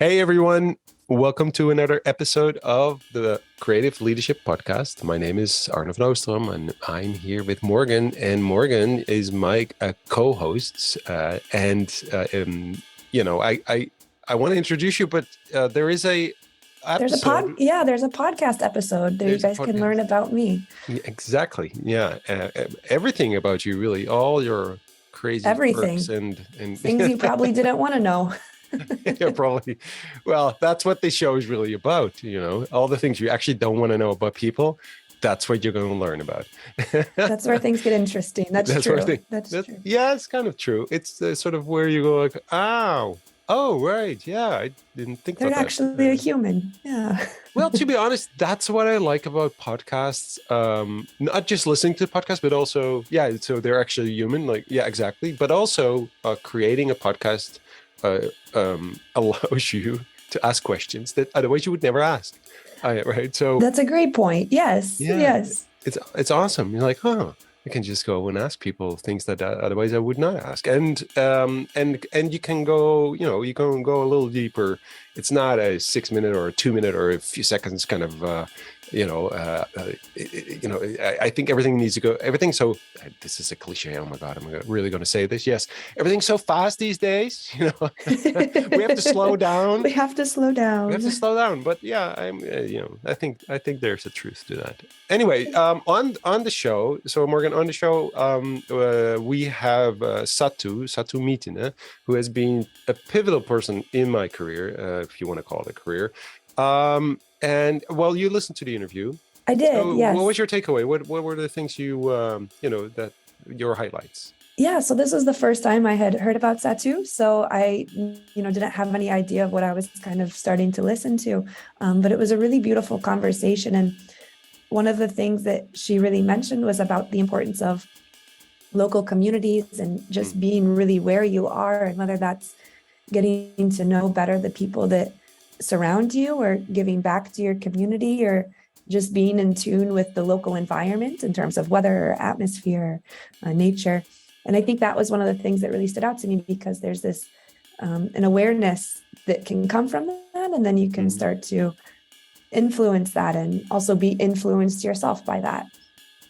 Hey everyone, welcome to another episode of the Creative Leadership Podcast. My name is Arno van Oostrom and I'm here with Morgan, and Morgan is my co-host. I want to introduce you, but there's a podcast episode that you guys can learn about me. Exactly. Yeah. Everything about you, really, all your crazy everything and things you probably didn't want to know. Yeah, probably. Well, that's what the show is really about. All the things you actually don't want to know about people. That's what you're going to learn about. That's where things get interesting. That's true. That's true. Yeah, it's kind of true. It's sort of where you go like, oh, right. Yeah, I didn't think they're about that. actually a human. Yeah. Well, to be honest, that's what I like about podcasts. Not just listening to podcasts, but also, so they're actually human. Like, yeah, exactly. But also creating a podcast allows you to ask questions that otherwise you would never ask. Right. So that's a great point. Yes. Yeah, yes. It's awesome. You're like, I can just go and ask people things that otherwise I would not ask. And you can go, you can go a little deeper. It's not a 6 minute or a 2 minute or a few seconds kind of, I think everything needs to go, so, this is a cliche. Oh my God, I'm really going to say this. Yes. Everything's so fast these days, we have to slow down. We have to slow down. But yeah, I think there's a truth to that. Anyway, on the show, so Morgan, on the show, we have Satu Miettinen, who has been a pivotal person in my career, if you want to call it a career. And well, you listened to the interview. I did. So yes. What was your takeaway? What were the things that your highlights? Yeah. So this was the first time I had heard about Satu. So I, didn't have any idea of what I was kind of starting to listen to. But it was a really beautiful conversation. And one of the things that she really mentioned was about the importance of local communities and just being really where you are, and whether that's getting to know better the people that surround you, or giving back to your community, or just being in tune with the local environment in terms of weather or atmosphere, nature. And I think that was one of the things that really stood out to me, because there's this an awareness that can come from that, and then you can start to influence that and also be influenced yourself by that.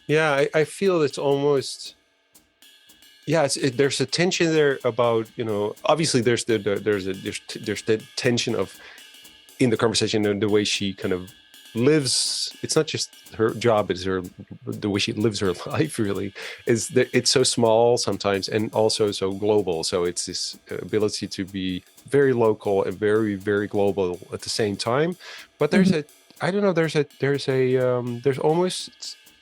Yeah, I feel it's almost, there's a tension there about, obviously there's the tension of, in the conversation, and the way she kind of lives. It's not just her job, it's the way she lives her life, really, is that it's so small sometimes and also so global. So it's this ability to be very local and very, very global at the same time. But there's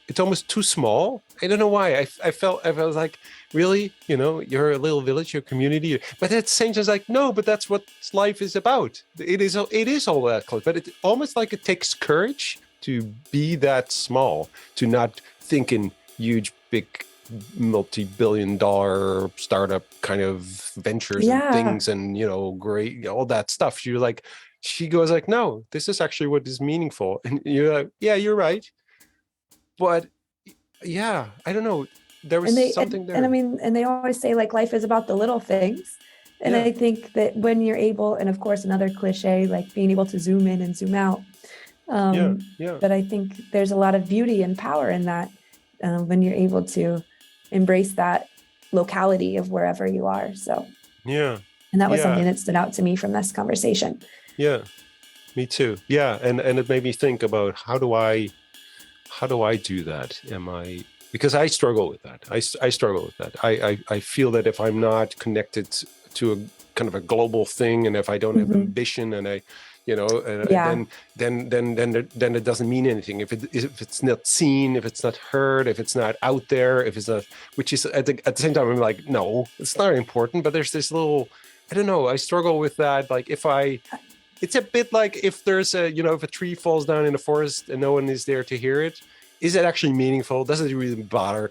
it's almost too small. I don't know why. I felt like, really, you're a little village, your community, but at the same time, it's like, no, but that's what life is about. It is all that close, but it's almost like it takes courage to be that small, to not think in huge, big, multi-billion-dollar startup kind of ventures and things, and great, all that stuff. She goes like, no, this is actually what is meaningful, and you're like, yeah, you're right. But yeah, I don't know. There was something there. And they always say, like, life is about the little things. And I think that when you're able, and of course, another cliche, like being able to zoom in and zoom out. But I think there's a lot of beauty and power in that, when you're able to embrace that locality of wherever you are. So, and that was something that stood out to me from this conversation. Yeah, me too. Yeah. And it made me think about, how do I do that? Because I struggle with that. I struggle with that. I feel that if I'm not connected to a kind of a global thing, and if I don't have ambition, and then it doesn't mean anything. If it's not seen, if it's not heard, if it's not out there, if it's not, which is at the same time, I'm like, no, it's not important. But there's this little, I don't know. I struggle with that. Like, it's a bit like if there's if a tree falls down in the forest and no one is there to hear it, is it actually meaningful? Does it really bother?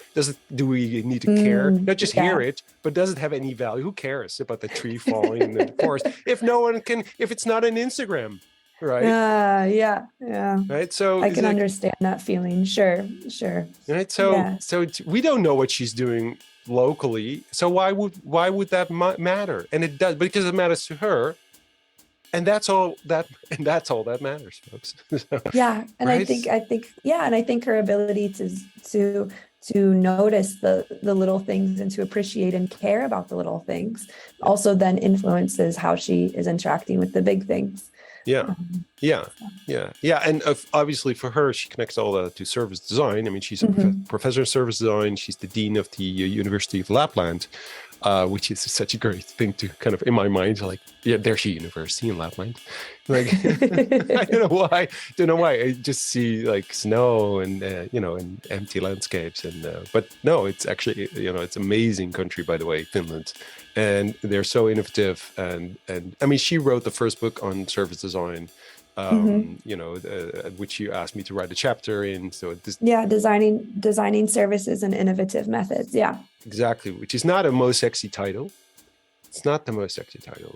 Do we need to care? Not just hear it, but does it have any value? Who cares about the tree falling in the forest if it's not on Instagram, right? Yeah. Right. So I can understand that feeling. Sure. Right. So we don't know what she's doing locally. So why would that matter? And it does, because it matters to her. and that's all that matters, folks. So, Yeah, and right? I think her ability to notice the little things and to appreciate and care about the little things Yeah. also then influences how she is interacting with the big things. Yeah. Um, Yeah. so, Yeah. And obviously for her, she connects all that to service design. I mean, she's a mhm. professor of service design. She's the dean of the University of Lapland, which is such a great thing to kind of, in my mind, like, yeah, there's a university in Lapland. Like, I don't know why. I just see like snow and, and empty landscapes. But no, it's actually, it's amazing country, by the way, Finland. And they're so innovative. And I mean, she wrote the first book on service design, Mhm. which you asked me to write a chapter in. So this Yeah, designing services and innovative methods. Yeah. exactly, which is not a most sexy title. It's not the most sexy title.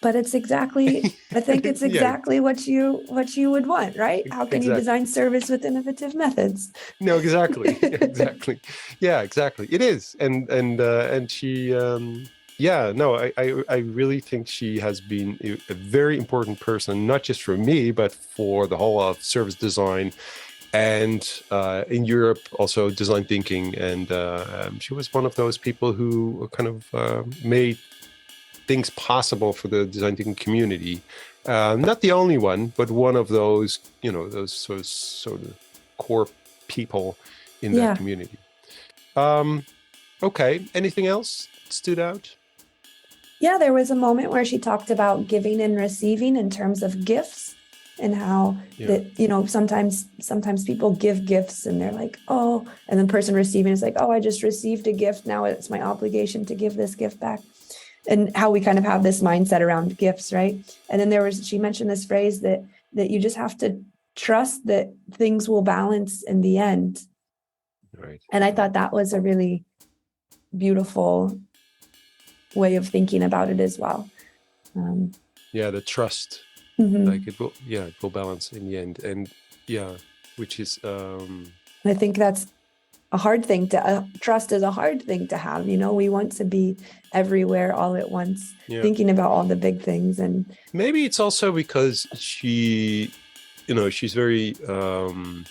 But it's exactly, I think it's Yeah, exactly what you would want, right? How can you exactly. design service with innovative methods? No, exactly, exactly. Yeah, exactly. It is, and she, yeah, no, I really think she has been a very important person, not just for me, but for the whole of service design, and in Europe also design thinking. And she was one of those people who kind of made things possible for the design thinking community. Not the only one, but one of those, those sort of core people in that Yeah. community. Um, okay. Anything else stood out? Yeah, there was a moment where she talked about giving and receiving in terms of gifts and how Yeah. that, sometimes people give gifts and they're like, oh, and the person receiving is like, oh, I just received a gift. Now it's my obligation to give this gift back. And how we kind of have this mindset around gifts, right? And then she mentioned this phrase that you just have to trust that things will balance in the end. Right. And I thought that was a really beautiful way of thinking about it as well. Yeah, the trust, Mhm. like it will balance in the end, and yeah, which is I think that's a hard thing to trust is a hard thing to have. We want to be everywhere all at once, yeah. thinking about all the big things. And Maybe it's also because she's very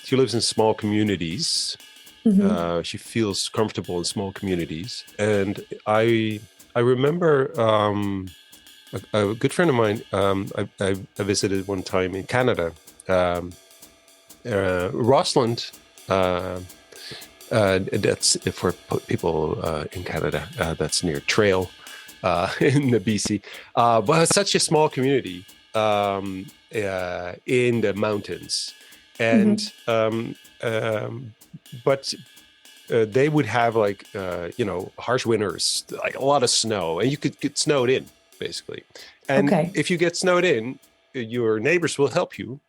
she lives in small communities. mhm. She feels comfortable in small communities, and I remember a good friend of mine. I visited one time in Canada, Rossland. That's for people in Canada. That's near Trail in the BC. But it's such a small community in the mountains, and but they would have like harsh winters, like a lot of snow, and you could get snowed in basically. And Okay. if you get snowed in, your neighbors will help you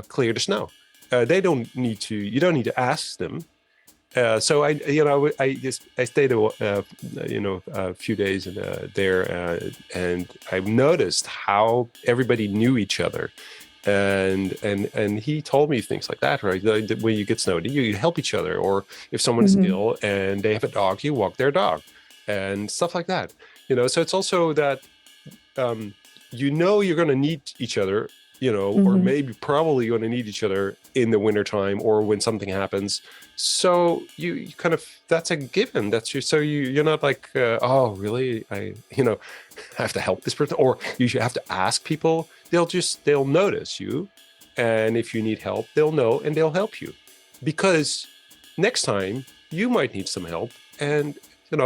clear the snow. They don't need to. You don't need to ask them. So I stayed a few days there, and I noticed how everybody knew each other, and he told me things like that, right? When you get snowed in, you help each other, or if someone is ill and they have a dog, you walk their dog, and stuff like that. So it's also that you're going to need each other, or maybe probably going to need each other in the wintertime or when something happens. So you kind of, that's a given. You're not like, oh, really? I have to help this person, or you should have to ask people. They'll notice you. And if you need help, they'll know and they'll help you, because next time you might need some help. And,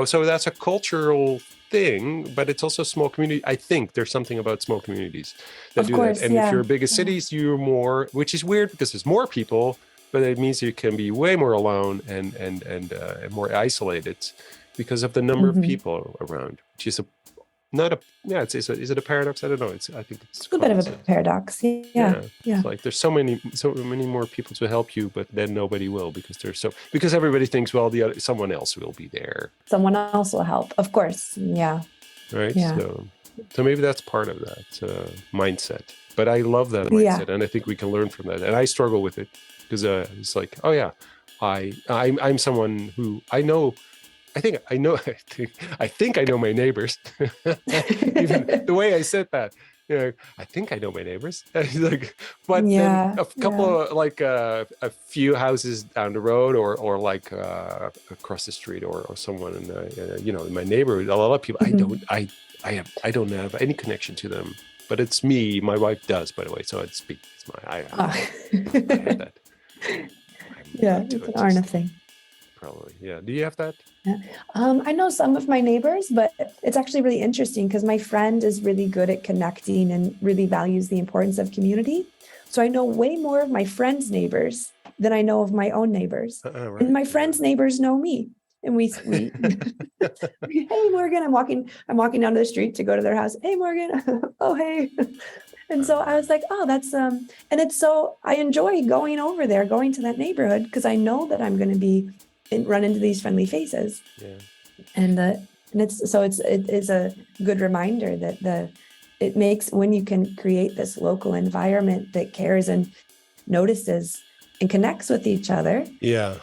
so that's a cultural thing, but it's also a small community. I think there's something about small communities that Of do course, that. And if yeah. you're bigger cities, you're more, which is weird because there's more people, but it means you can be way more alone and more isolated because of the number of people around, which is is it a paradox? I don't know. I think it's a bit of a common sense. paradox. Yeah. It's like there's so many more people to help you, but then nobody will because everybody thinks, well, someone else will be there. Someone else will help. Of course. Yeah. Right. Yeah. So maybe that's part of that mindset. But I love that mindset, and I think we can learn from that. And I struggle with it because it's like, oh yeah, I'm someone who I know. I think I know my neighbors. Even the way I said that, I think I know my neighbors. Like, but then Yeah, a couple yeah. of like a few houses down the road, or like across the street, or someone in in my neighborhood. A lot of people Mhm. I don't have any connection to them, but it's me. My wife does, by the way. So it's my Ah. I have that. I'm Yeah, not too it's an Arna autistic, thing. probably. Yeah. Do you have that? Yeah. I know some of my neighbors, but it's actually really interesting because my friend is really good at connecting and really values the importance of community. So I know way more of my friends' neighbors than I know of my own neighbors. And Right. my friends' neighbors know me. And we hey Morgan, I'm walking down the street to go to their house. Hey Morgan. Oh hey. And so I was like, oh, that's and it's so I enjoy going over there, going to that neighborhood because I know that I'm going to be run into these friendly faces. Yeah. And it is a good reminder that it makes when you can create this local environment that cares and notices and connects with each other, Yeah.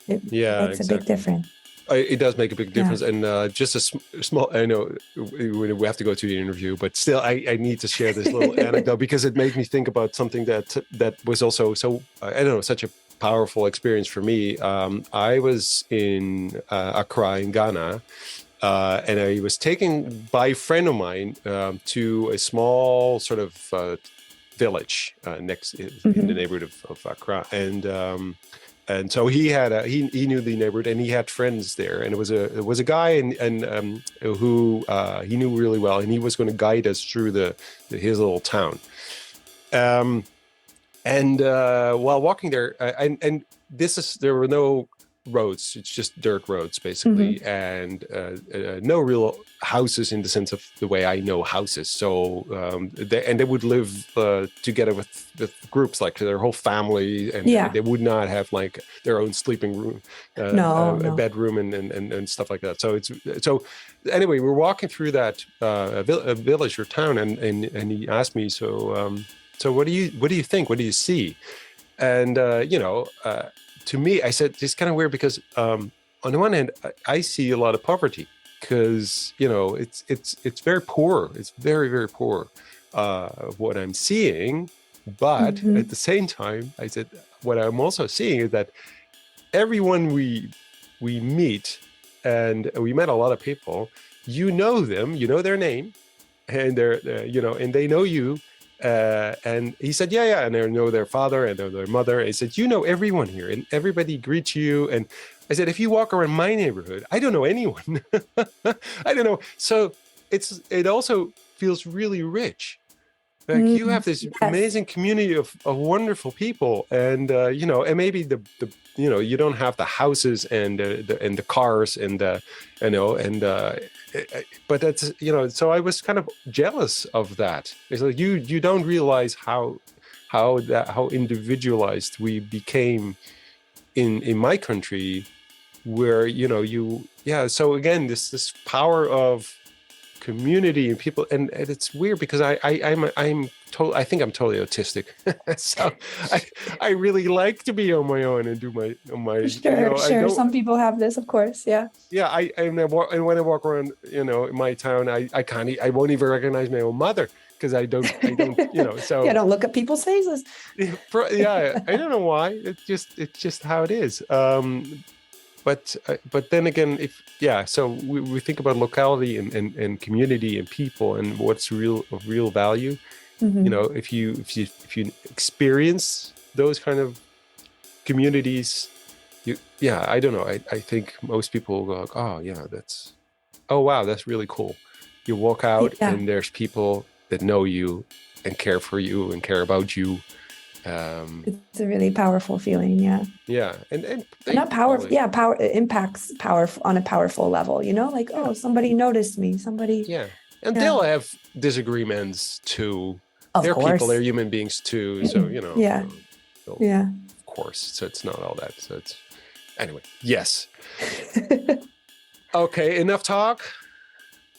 it Yeah. makes a big Exactly. difference. It does make a big Yeah. difference, and just a small. I know we have to go to the interview, but still, I need to share this little anecdote because it made me think about something that was also so I don't know, such a powerful experience for me. I was in Accra in Ghana, and I was taken by a friend of mine to a small sort of village next in the Mhm. neighborhood of Accra, and so he knew the neighborhood and he had friends there, and it was a guy and who he knew really well, and he was going to guide us through his little town. And while walking there, and there were no roads; it's just dirt roads basically, Mhm. and no real houses in the sense of the way I know houses. So they would live together with groups, like their whole family, and Yeah. they would not have like their own sleeping room, No, a no. bedroom, and stuff like that. So anyway, we're walking through that a village or town, and he asked me so what do you think? What do you see? And to me, I said it's kind of weird because on the one hand, I see a lot of poverty because it's very poor. It's very very poor what I'm seeing. But at Mhm. the same time, I said what I'm also seeing is that everyone we meet, and we met a lot of people. You know them, you know their name, and and they know you. And he said, yeah, and they know their father and their mother. And he said, you know everyone here, and everybody greets you. And I said, if you walk around my neighborhood, I don't know anyone. I don't know. So it also feels really rich. Like you have this Yes. amazing community of wonderful people, and and maybe the you don't have the houses and the cars and and but that's so I was kind of jealous of that. It's like you don't realize how individualized we became in my country, where so again this power of community and people, and it's weird because I think I'm totally autistic. So I really like to be on my own and do my Sure, I sure. don't. Some people have this, of course. Yeah. Yeah, and when I walk around in my town, I won't even recognize my own mother because I don't Yeah, so don't look at people's faces. yeah, I don't know why. It's just how it is. But then again, so we think about locality and community and people and what's of real value. Mhm. If you experience those kind of communities, I don't know, I think most people will go like, oh yeah, oh wow, that's really cool. You walk out Yeah. and there's people that know you and care for you and care about you. It's a really powerful feeling. Yeah. Yeah, and And they not power. probably. Yeah. Power, it impacts power on a powerful level, like, Yeah. oh, somebody noticed me. Somebody. Yeah. And Yeah. they'll have disagreements too. Of They're people, they're course. human beings too. So, Yeah. Yeah. of course. So it's not all that. So it's anyway. Yes. Okay. Enough talk.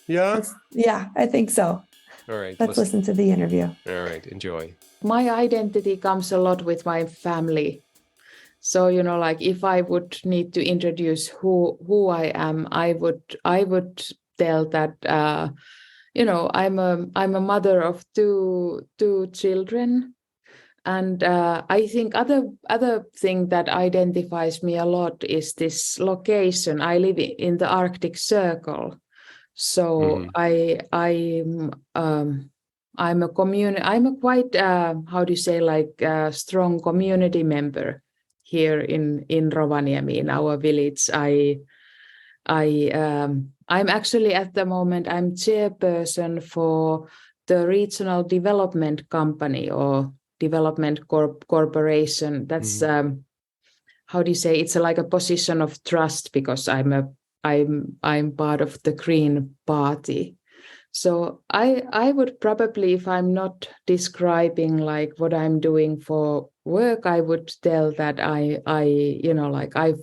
Yeah. Yeah, I think so. All right. Let's listen to the interview. All right. Enjoy. My identity comes a lot with my family. So, like if I would need to introduce who I am, I would tell that, I'm a mother of two children. And I think other thing that identifies me a lot is this location. I live in the Arctic Circle, so I'm a quite how do you say, like strong community member here in Rovaniemi, in our village. I'm actually at the moment I'm chairperson for the regional development company or development corporation. That's how do you say, it's like a position of trust, because I'm part of the Green Party. So I would probably, if I'm not describing like what I'm doing for work, I would tell that I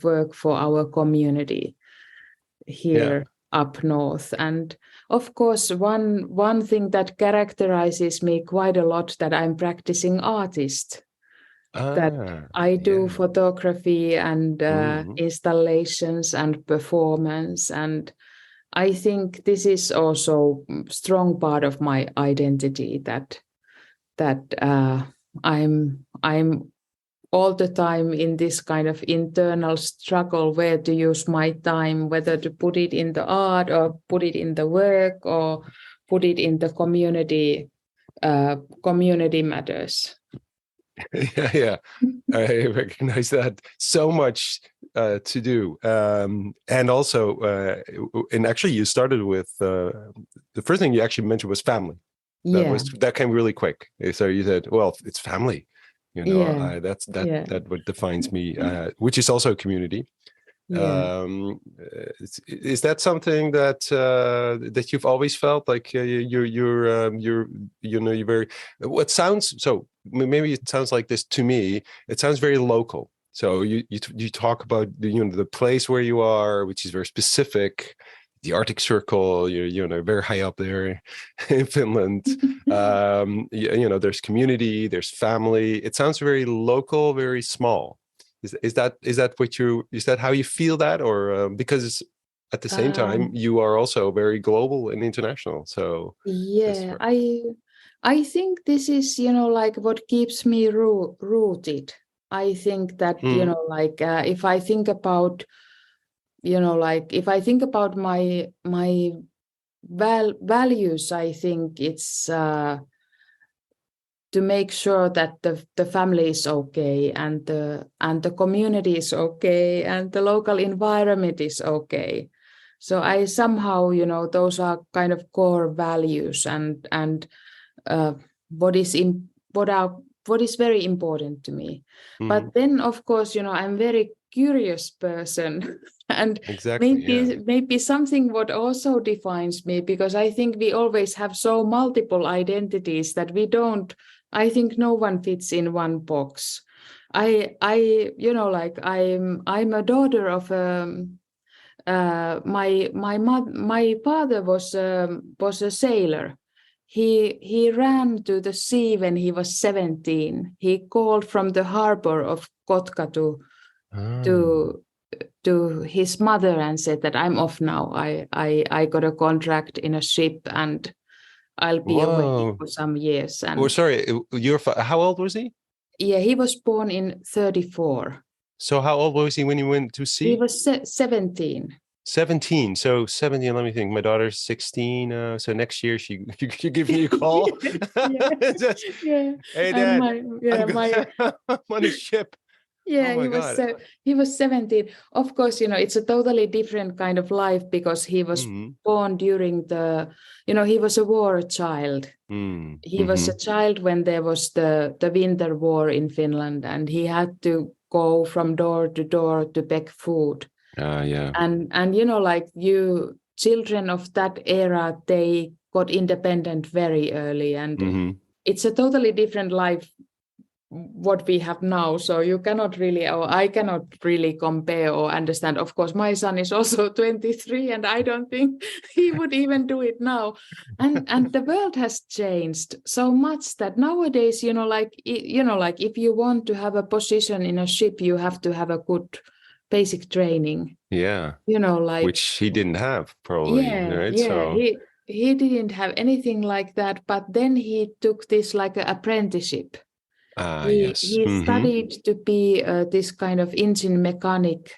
work for our community here up north. And of course, one thing that characterizes me quite a lot, that I'm practicing artist, that I do photography and installations and performance. And I think this is also a strong part of my identity, that I'm all the time in this kind of internal struggle, where to use my time, whether to put it in the art or put it in the work or put it in the community matters. Yeah, I recognize that. So much to do, and also, and actually, you started with the first thing you actually mentioned was family. That came really quick. So you said, "Well, it's family." That what defines me, which is also community. Is that something that that you've always felt like you're very, what sounds, so maybe it sounds like this to me, it sounds very local. So you talk about the place where you are, which is very specific, the Arctic Circle, you're very high up there in Finland. There's community, there's family. It sounds very local, very small. Is that how you feel that, or because at the same time you are also very global and international? So I think this is like what keeps me rooted. I think that if I think about my values, I think it's to make sure that the family is okay, and the community is okay, and the local environment is okay. So I somehow, those are kind of core values, and what is very important to me. But then, of course, I'm very curious person, and maybe something what also defines me, because I think we always have so multiple identities that I think no one fits in one box. I'm a daughter of my father was a sailor. He ran to the sea when he was 17. He called from the harbor of Kotka to his mother and said that I'm off now. I got a contract in a ship and I'll be away for some years. And sorry, how old was he? Yeah, he was born in 34. So how old was he when he went to sea? He was 17. 17. So 17, let me think. My daughter's 16. So next year she give me a call. Hey, Dad, I'm on a ship. Yeah, he was 17. Of course, it's a totally different kind of life, because he was born during he was a war child. He was a child when there was the winter war in Finland, and he had to go from door to door to beg food. And children of that era, they got independent very early, and it's a totally different life what we have now. So you cannot really, or I cannot really compare or understand. Of course, my son is also 23, and I don't think he would even do it now. And the world has changed so much that nowadays, if you want to have a position in a ship, you have to have a good basic training. Which he didn't have, probably. Yeah, right? yeah. So he didn't have anything like that, but then he took this like an apprenticeship. Yes. He studied to be this kind of engine mechanic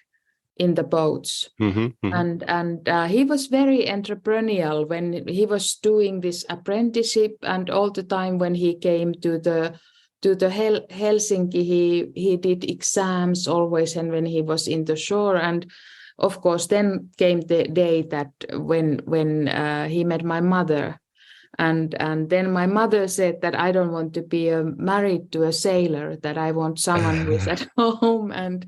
in the boats. And he was very entrepreneurial when he was doing this apprenticeship, and all the time when he came to the Helsinki, he did exams always, and when he was in the shore. And of course then came the day that when he met my mother, and then my mother said that I don't want to be married to a sailor, that I want someone who is at home. And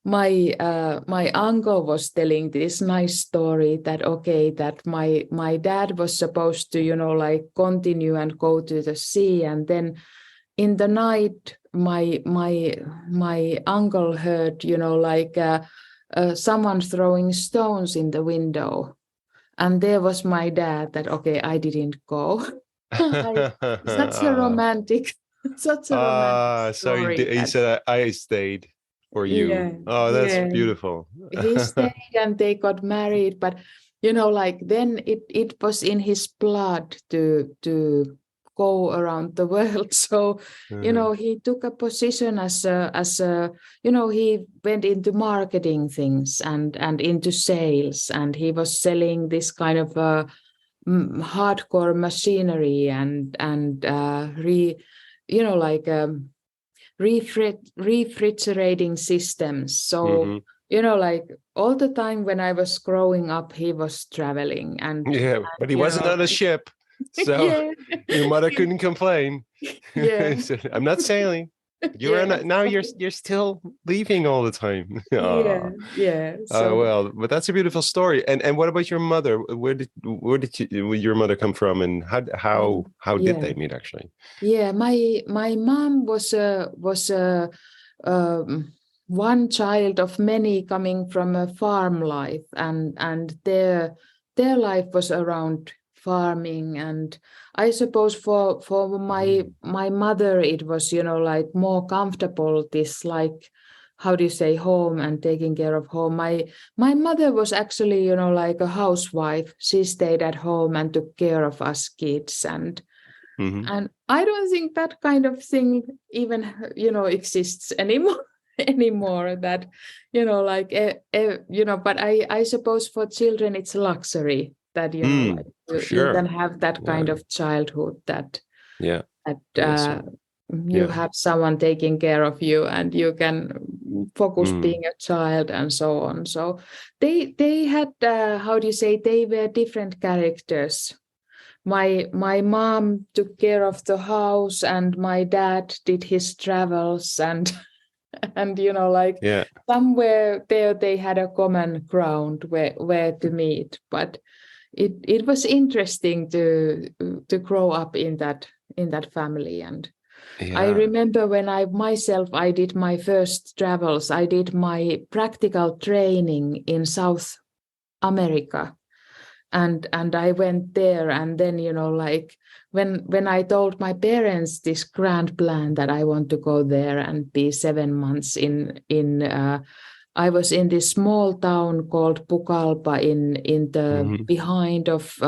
my uncle was telling this nice story that that my dad was supposed to like continue and go to the sea, and then in the night my uncle heard someone throwing stones in the window. And there was my dad that, I didn't go. Such a romantic So story. he said, I stayed for you. Yeah, That's yeah. beautiful. He stayed and they got married, but then it was in his blood to go around the world. So he took a position as a he went into marketing things and into sales, and he was selling this kind of hardcore machinery and refrigerating systems. So all the time when I was growing up, he was traveling, but he wasn't on a ship. So your mother couldn't complain. Yeah. Said, I'm not sailing. You're still leaving all the time. Yeah. So well, but that's a beautiful story. And what about your mother? Where did your mother come from, and how did they meet actually? Yeah, my mom was one child of many coming from a farm life, and their life was around farming. And I suppose for my mother it was more comfortable, this how do you say, home and taking care of home. My mother was actually like a housewife. She stayed at home and took care of us kids, and I don't think that kind of thing even exists anymore. That but I suppose for children it's a luxury that you can have that kind of childhood that you have someone taking care of you, and you can focus being a child and so on. So they had how do you say, they were different characters. My mom took care of the house, and my dad did his travels, and somewhere there they had a common ground where to meet. But it was interesting to grow up in that family. And I remember when I did my first travels, I did my practical training in South America. And I went there, and then when I told my parents this grand plan that I want to go there and be 7 months I was in this small town called Pucallpa in the behind of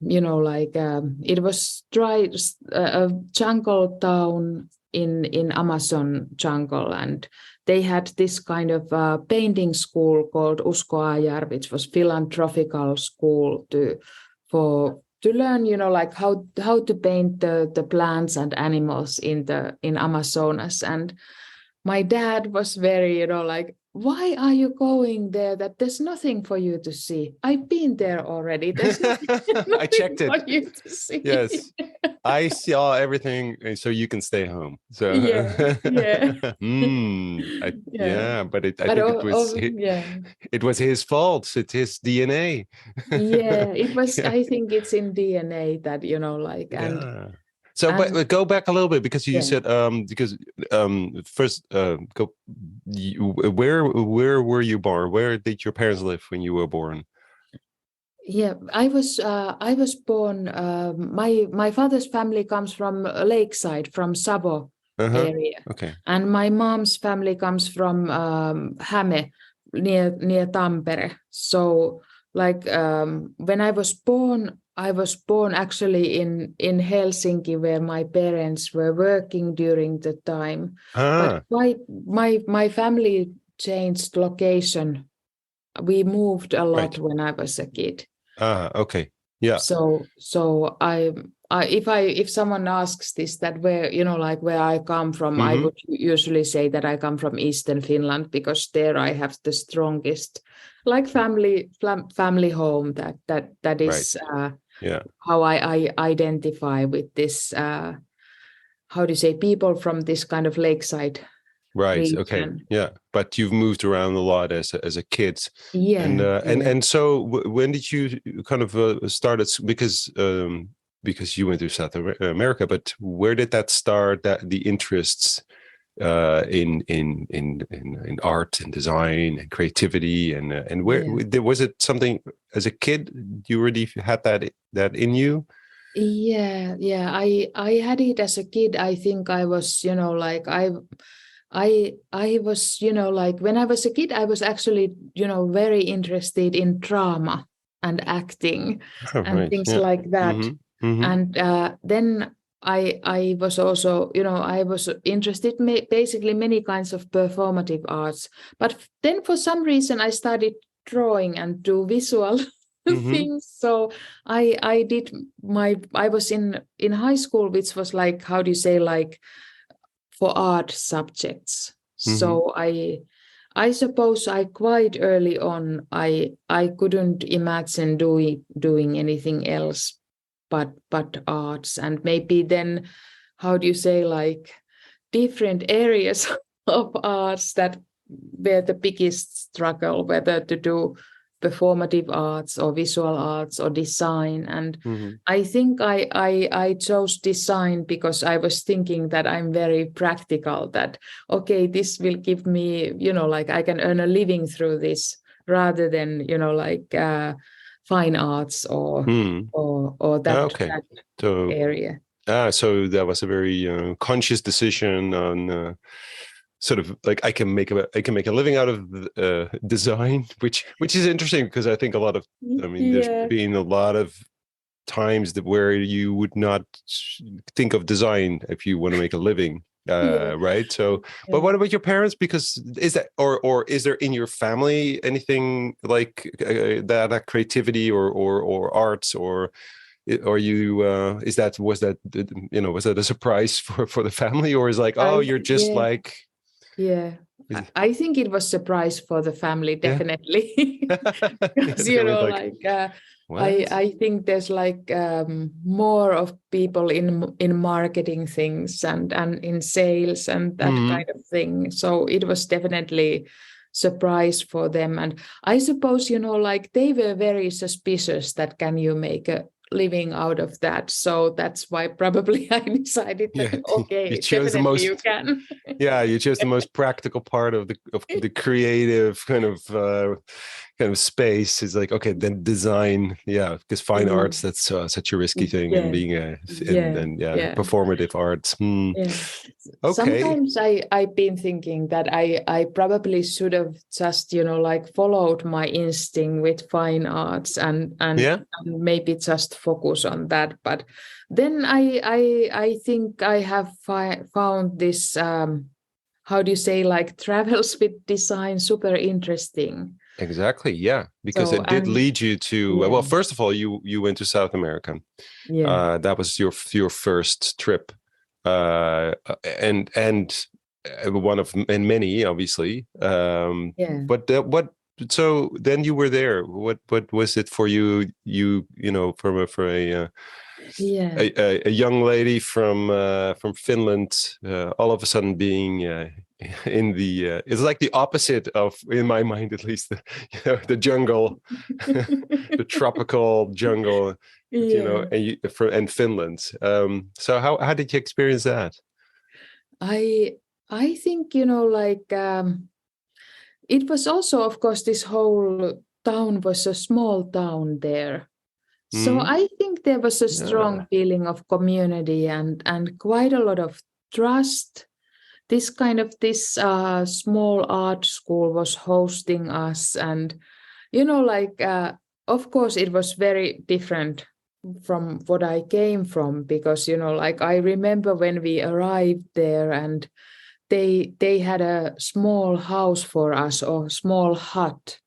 it was dry, a jungle town in Amazon jungle, and they had this kind of painting school called Uskoajar, which was philanthropical school to learn how to paint the plants and animals in Amazonas. And my dad was very why are you going there? That there's nothing for you to see. I've been there already. There's nothing I checked it. for you to see. Yes, I saw everything, so you can stay home. So but I think it was his fault. It's his DNA. It was. I think it's in DNA that So, but go back a little bit, because you said first where were you born? Where did your parents live when you were born? Yeah, I was born. My father's family comes from Lakeside, from Savo area. Okay. And my mom's family comes from Häme, near Tampere. So when I was born actually in Helsinki, where my parents were working during the time. But my family changed location. We moved a lot Right. when I was a kid. Okay. Yeah. So if someone asks this, that where where I come from, I Mm-hmm. would usually say that I come from Eastern Finland, because there I have the strongest family home. That is Yeah. how I identify with this. How do you say, people from this kind of lakeside Right. Okay. region? Yeah. But you've moved around a lot as a kid, Yeah, and so when did you kind of start it? Because you went to South America, but where did that start? That the interests in art and design and creativity, and where was it something as a kid you already had that in you? Yeah. I had it as a kid. I think I was, I was, when I was a kid, I was actually, very interested in drama and acting Oh, and right. things Yeah. like that. Mm-hmm. Mm-hmm. And then I was also, I was interested basically many kinds of performative arts. But then for some reason I started drawing and do visual Mm-hmm. things. So I did I was in high school, which was like, how do you say, like for art subjects. Mm-hmm. So I suppose I quite early on I couldn't imagine doing anything else but arts, and maybe then, how do you say, like different areas of arts that were the biggest struggle, whether to do performative arts or visual arts or design. And Mm-hmm. I think I chose design because I was thinking that I'm very practical, that okay, this will give me, like I can earn a living through this, rather than fine arts or that, Okay. that So area. so that was a very conscious decision on sort of like I can make a living out of design, which is interesting, because I think there's been a lot of times where you would not think of design if you want to make a living. Right. So, but what about your parents? Because is that, or is there in your family anything like that creativity or arts, or you was that a surprise for the family, or is like, oh, you're just like, Yeah, I think it was surprise for the family, yeah. definitely. Because They were like, I think there's like more of people in marketing things and in sales and that kind of thing. So it was definitely surprise for them. And I suppose, like they were very suspicious that can you make a living out of that. So that's why probably I decided that, okay, you chose definitely you can. you chose the most practical part of the creative kind of space. Is like, okay, then design, because fine arts, that's such a risky thing, and being performative arts. Yeah. Okay. Sometimes I've been thinking that I probably should have just, like followed my instinct with fine arts and maybe just focus on that. But then I think I have found this, how do you say, like travels with design super interesting. Exactly. Yeah. Because So, it did lead you to, well, yeah. first of all, you went to South America. Yeah. That was your first trip. And one of and many, obviously. But so then you were there. What was it for you? For a young lady from Finland, all of a sudden being in the it's like the opposite of, in my mind at least, the jungle, the tropical jungle, and Finland. So how did you experience that? I think, it was also, of course, this whole town was a small town there. So I think there was a strong feeling of community and quite a lot of trust. This small art school was hosting us, and of course, it was very different from what I came from, because, like I remember when we arrived there, and they had a small house for us, or small hut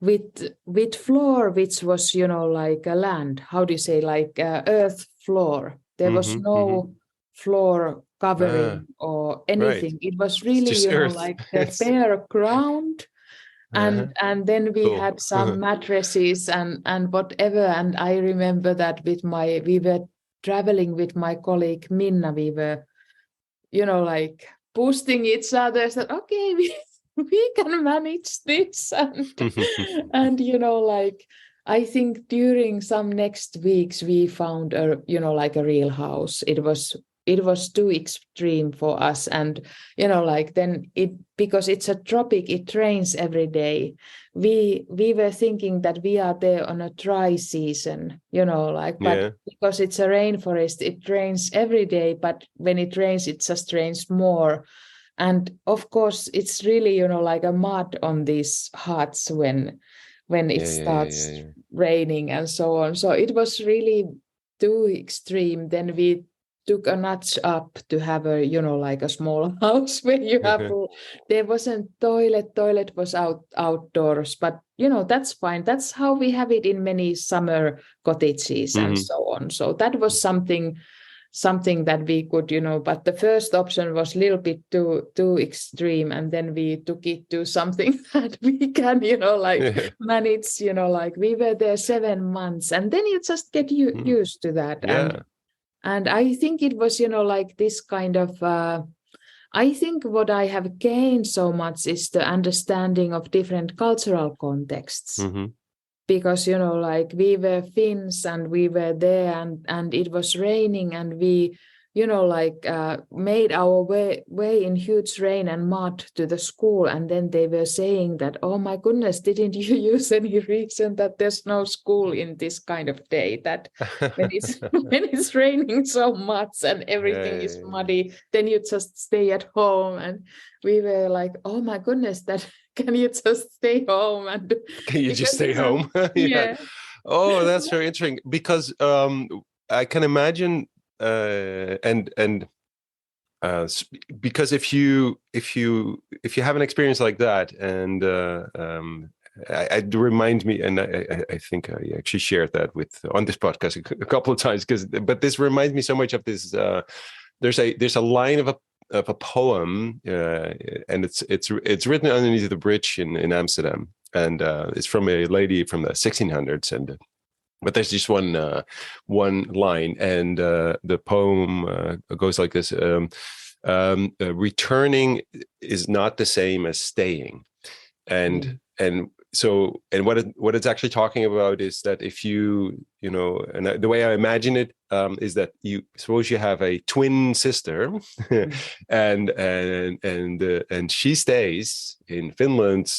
with floor which was, like a land, how do you say, like earth floor. There was no floor covering or anything. Right. It was It's really, just earth. like the bare ground. And then we Cool. had some mattresses and whatever. And I remember that we were traveling with my colleague Minna. We were, like boosting each other, that okay, we can manage this. And like I think during some next weeks we found like a real house. It was too extreme for us, and like then because it's a tropic, it rains every day. We were thinking that we are there on a dry season, like, but because it's a rainforest, it rains every day, but when it rains, it just rains more. And of course, it's really, like a mud on these huts when it starts raining and so on. So it was really too extreme. Then we took a notch up to have a, like a small house where you have, there wasn't toilet was outdoors, but that's fine. That's how we have it in many summer cottages and so on. So that was something that we could, but the first option was a little bit too extreme, and then we took it to something that we can, like manage, like we were there 7 months, and then you just get used to that. And I think it was, like this kind of, I think what I have gained so much is the understanding of different cultural contexts. Because, like we were Finns and we were there, and it was raining, and we, like made our way in huge rain and mud to the school. And then they were saying that, oh my goodness, didn't you use any reason that there's no school in this kind of day, that when it's raining so much and everything is muddy, then you just stay at home. And we were like, oh my goodness, that can you just stay home? And can you just stay home? Oh, that's very interesting, because I can imagine because if you have an experience like that, and it reminds me, and I think I actually shared that on this podcast a couple of times, but this reminds me so much of this. There's a line of a poem, and it's written underneath the bridge in Amsterdam, and it's from a lady from the 1600s, and but there's just one line, and the poem goes like this: returning is not the same as staying. And what it's actually talking about is that if you and the way I imagine it is that you suppose you have a twin sister, and she stays in Finland,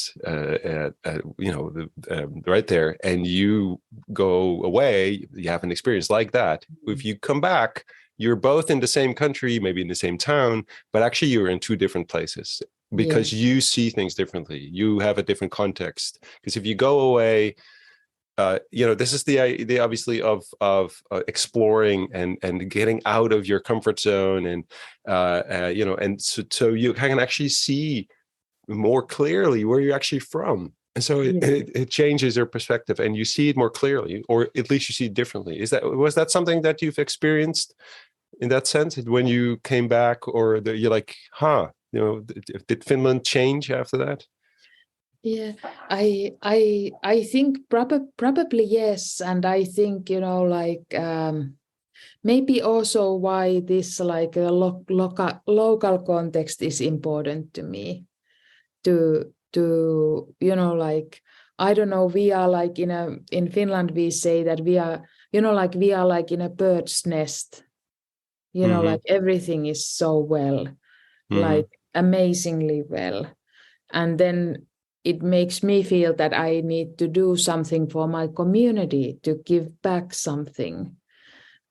right there, and you go away, you have an experience like that. If you come back, you're both in the same country, maybe in the same town, but actually you're in two different places, because you see things differently. You have a different context. Because if you go away, this is the idea, obviously, of exploring and getting out of your comfort zone, and and so you can actually see more clearly where you're actually from. And so it changes your perspective, and you see it more clearly, or at least you see it differently. Was that something that you've experienced in that sense when you came back, or you're like, did Finland change after that? Yeah, I think probably yes, and I think maybe also why this like a local context is important to me. To like, I don't know, we are like in Finland we say that we are we are like in a bird's nest. Like everything is so well, like amazingly well, and then it makes me feel that I need to do something for my community, to give back something.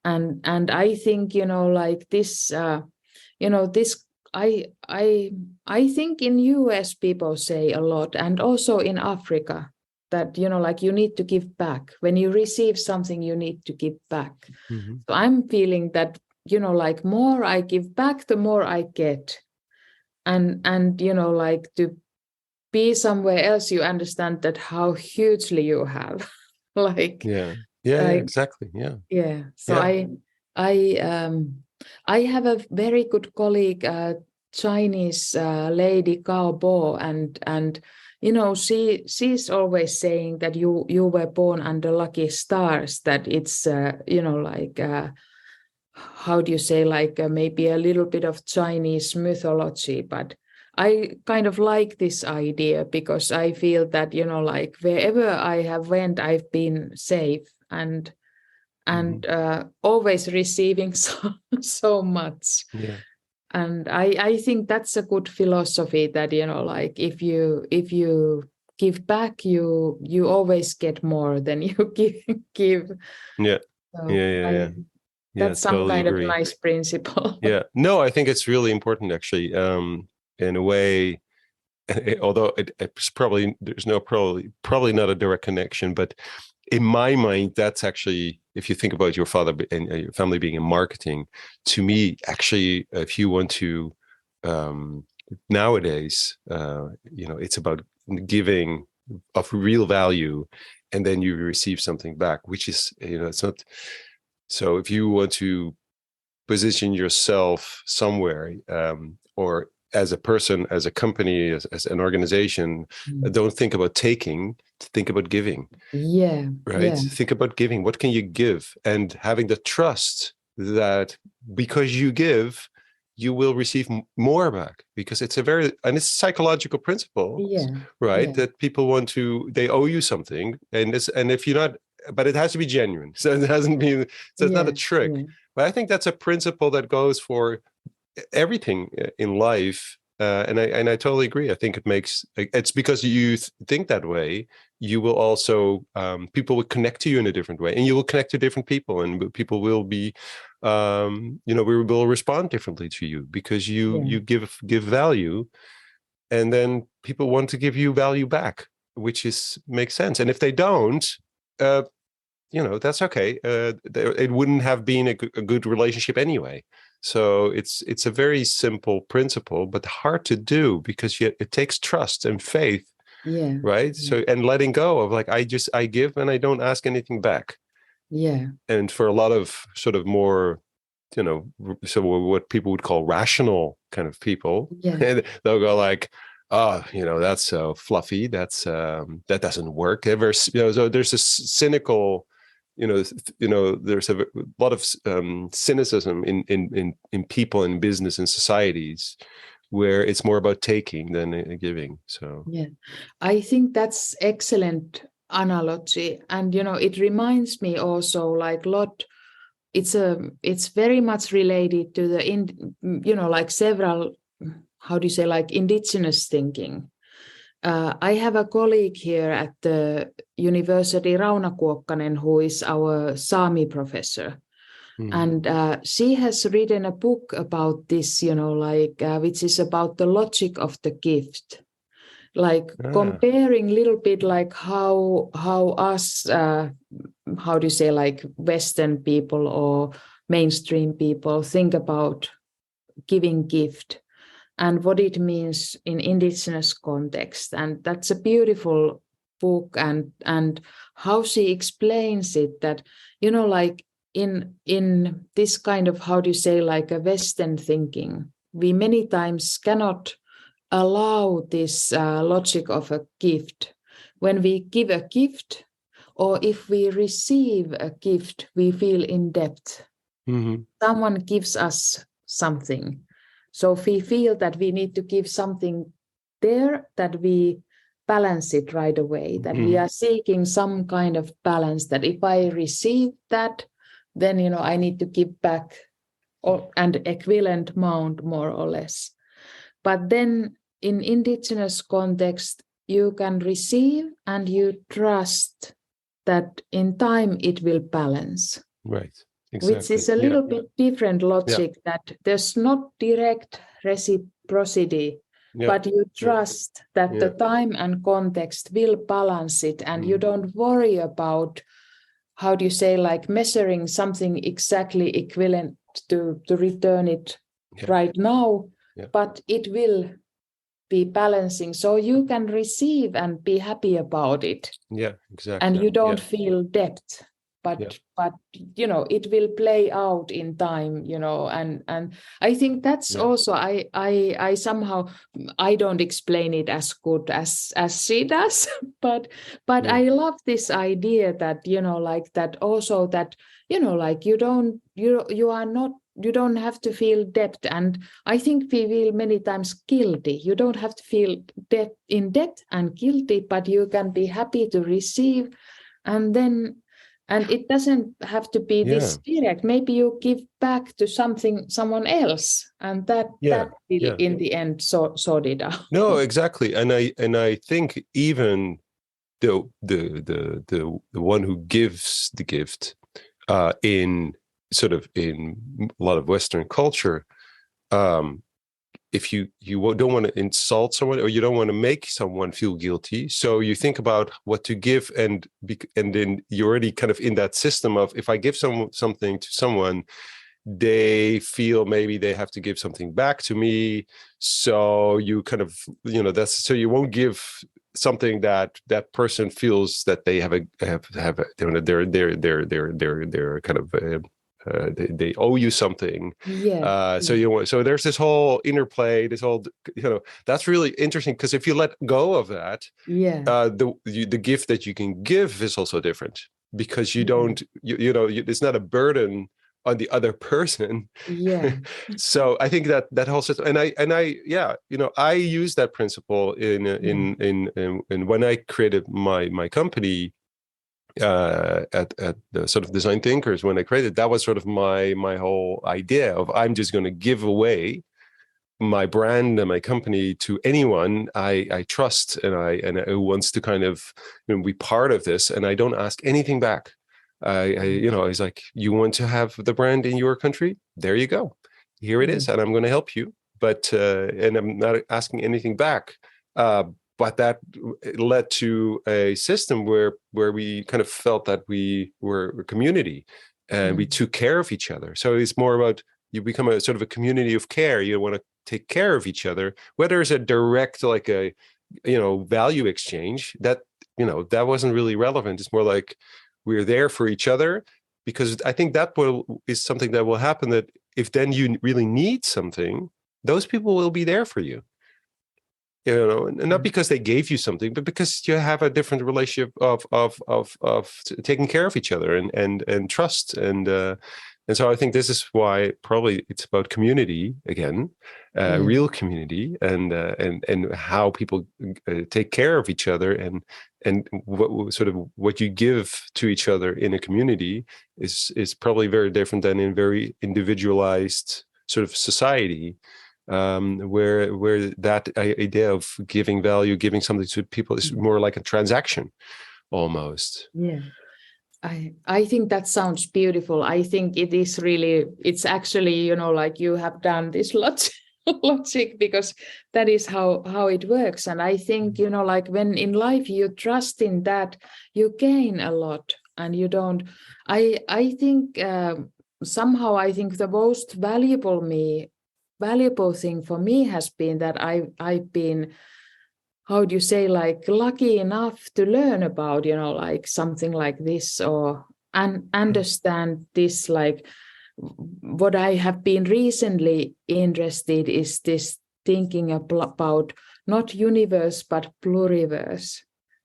And I think, like this, this, I think in US people say a lot, and also in Africa, that, you know, like you need to give back. When you receive something, you need to give back. Mm-hmm. So I'm feeling that, you know, like more I give back, the more I get. And you know, like to be somewhere else, you understand that how hugely you have. Like, Yeah, exactly. Yeah. So I have a very good colleague, Chinese lady Gao Bo, and you know, she's always saying that you were born under lucky stars, that it's you know, like how do you say, like maybe a little bit of Chinese mythology, but I kind of like this idea because I feel that, you know, like wherever I have went, I've been safe and always receiving so much. Yeah. And I think that's a good philosophy, that, you know, like if you give back, you always get more than you give. Yeah. So Yeah. that's some Totally kind agree. of nice principle. Yeah. No, I think it's really important, actually. In a way, although it's probably there's probably not a direct connection, but in my mind, that's actually, if you think about your father and your family being in marketing, to me, actually, if you want to, nowadays, you know, it's about giving of real value, and then you receive something back, which is, you know, it's not. So if you want to position yourself somewhere, or as a person, as a company, as an organization, don't think about taking, think about giving. Yeah. Right. Yeah. Think about giving. What can you give? And having the trust that because you give, you will receive more back, because it's and it's a psychological principle, Yeah. right? Yeah. That people they owe you something. And if you're not, but it has to be genuine. So it hasn't been, so it's not a trick. Yeah. But I think that's a principle that goes for everything in life. And I totally agree. I think it's because you think that way, you will also, people will connect to you in a different way, and you will connect to different people, and people will be, you know, we will respond differently to you because you give value, and then people want to give you value back, which makes sense. And if they don't, you know, that's okay. It wouldn't have been a good relationship anyway. So it's a very simple principle, but hard to do because it takes trust and faith, Yeah. right? So, and letting go of like, I give and I don't ask anything back. Yeah. And for a lot of sort of more, you know, so what people would call rational kind of people, they'll go like, oh, you know, that's so fluffy. That doesn't work. You know, so there's a cynical, you know, there's a lot of cynicism in people in business and societies where it's more about taking than giving. So I think that's excellent analogy, and you know, it reminds me also like a lot. It's very much related to the you know, like several, how do you say, like indigenous thinking. I have a colleague here at the University, Rauna Kuokkanen, who is our Sami professor. And she has written a book about this, you know, like which is about the logic of the gift, like comparing a little bit like how us, how do you say, like Western people or mainstream people think about giving gift and what it means in indigenous context. And that's a beautiful book, and how she explains it, that, you know, like in this kind of, how do you say, like a Western thinking, we many times cannot allow this logic of a gift. When we give a gift, or if we receive a gift, we feel in debt. Someone gives us something, so we feel that we need to give something there, that we balance it right away, that we are seeking some kind of balance, that if I receive that, then, you know, I need to give back an equivalent amount, more or less. But then in indigenous context, you can receive and you trust that in time it will balance. Right. Exactly. Which is a little bit different logic, that there's not direct reciprocity but you trust that the time and context will balance it, and you don't worry about, how do you say, like measuring something exactly equivalent to return it right now, but it will be balancing, so you can receive and be happy about it. Yeah, exactly. And you don't feel debt, but you know, it will play out in time, you know, and I think that's also, I somehow, I don't explain it as good as she does, but I love this idea that, you know, like that also, that, you know, like you don't have to feel debt. And I think we feel many times guilty. You don't have to feel in debt and guilty, but you can be happy to receive. And it doesn't have to be this direct. Maybe you give back to someone else, and that will in the end sort it out. No, exactly. And I think even the one who gives the gift, in sort of in a lot of Western culture, if you don't want to insult someone, or you don't want to make someone feel guilty, so you think about what to give, and then you're already kind of in that system of, if I give something to someone, they feel maybe they have to give something back to me. So you kind of, you know, so you won't give something that person feels that they they're kind of they owe you something. So there's this whole interplay, this whole, you know, that's really interesting, because if you let go of that, the gift that you can give is also different, because you don't, you know, it's not a burden on the other person. So I think that whole system, and I you know, I use that principle in when I created my company, at the sort of Design Thinkers. When I created, that was sort of my whole idea of, I'm just going to give away my brand and my company to anyone I trust, and who wants to kind of, you know, be part of this, and I don't ask anything back. You know, it's like, you want to have the brand in your country? There you go. Here it is, and I'm going to help you. But and I'm not asking anything back. But that led to a system where we kind of felt that we were a community, and we took care of each other. So it's more about, you become a sort of a community of care. You want to take care of each other, whether it's a direct, like a, you know, value exchange, that, you know, that wasn't really relevant. It's more like, we're there for each other, because I think that is something that will happen, that if then you really need something, those people will be there for you. You know, and not because they gave you something, but because you have a different relationship of taking care of each other, and trust, and so I think this is why probably it's about community again, real community, and how people take care of each other, and what you give to each other in a community is probably very different than in very individualized sort of society, where that idea of giving value, giving something to people, is more like a transaction almost. I think that sounds beautiful. I think it is really, it's actually, you know, like you have done this logic, because that is how it works. And I think, you know, like when in life you trust in that, you gain a lot, and you don't, I think somehow I think the most valuable thing for me has been that I've been, how do you say, like lucky enough to learn about, you know, like something like this, or understand this. Like what I have been recently interested is this thinking about not universe but pluriverse,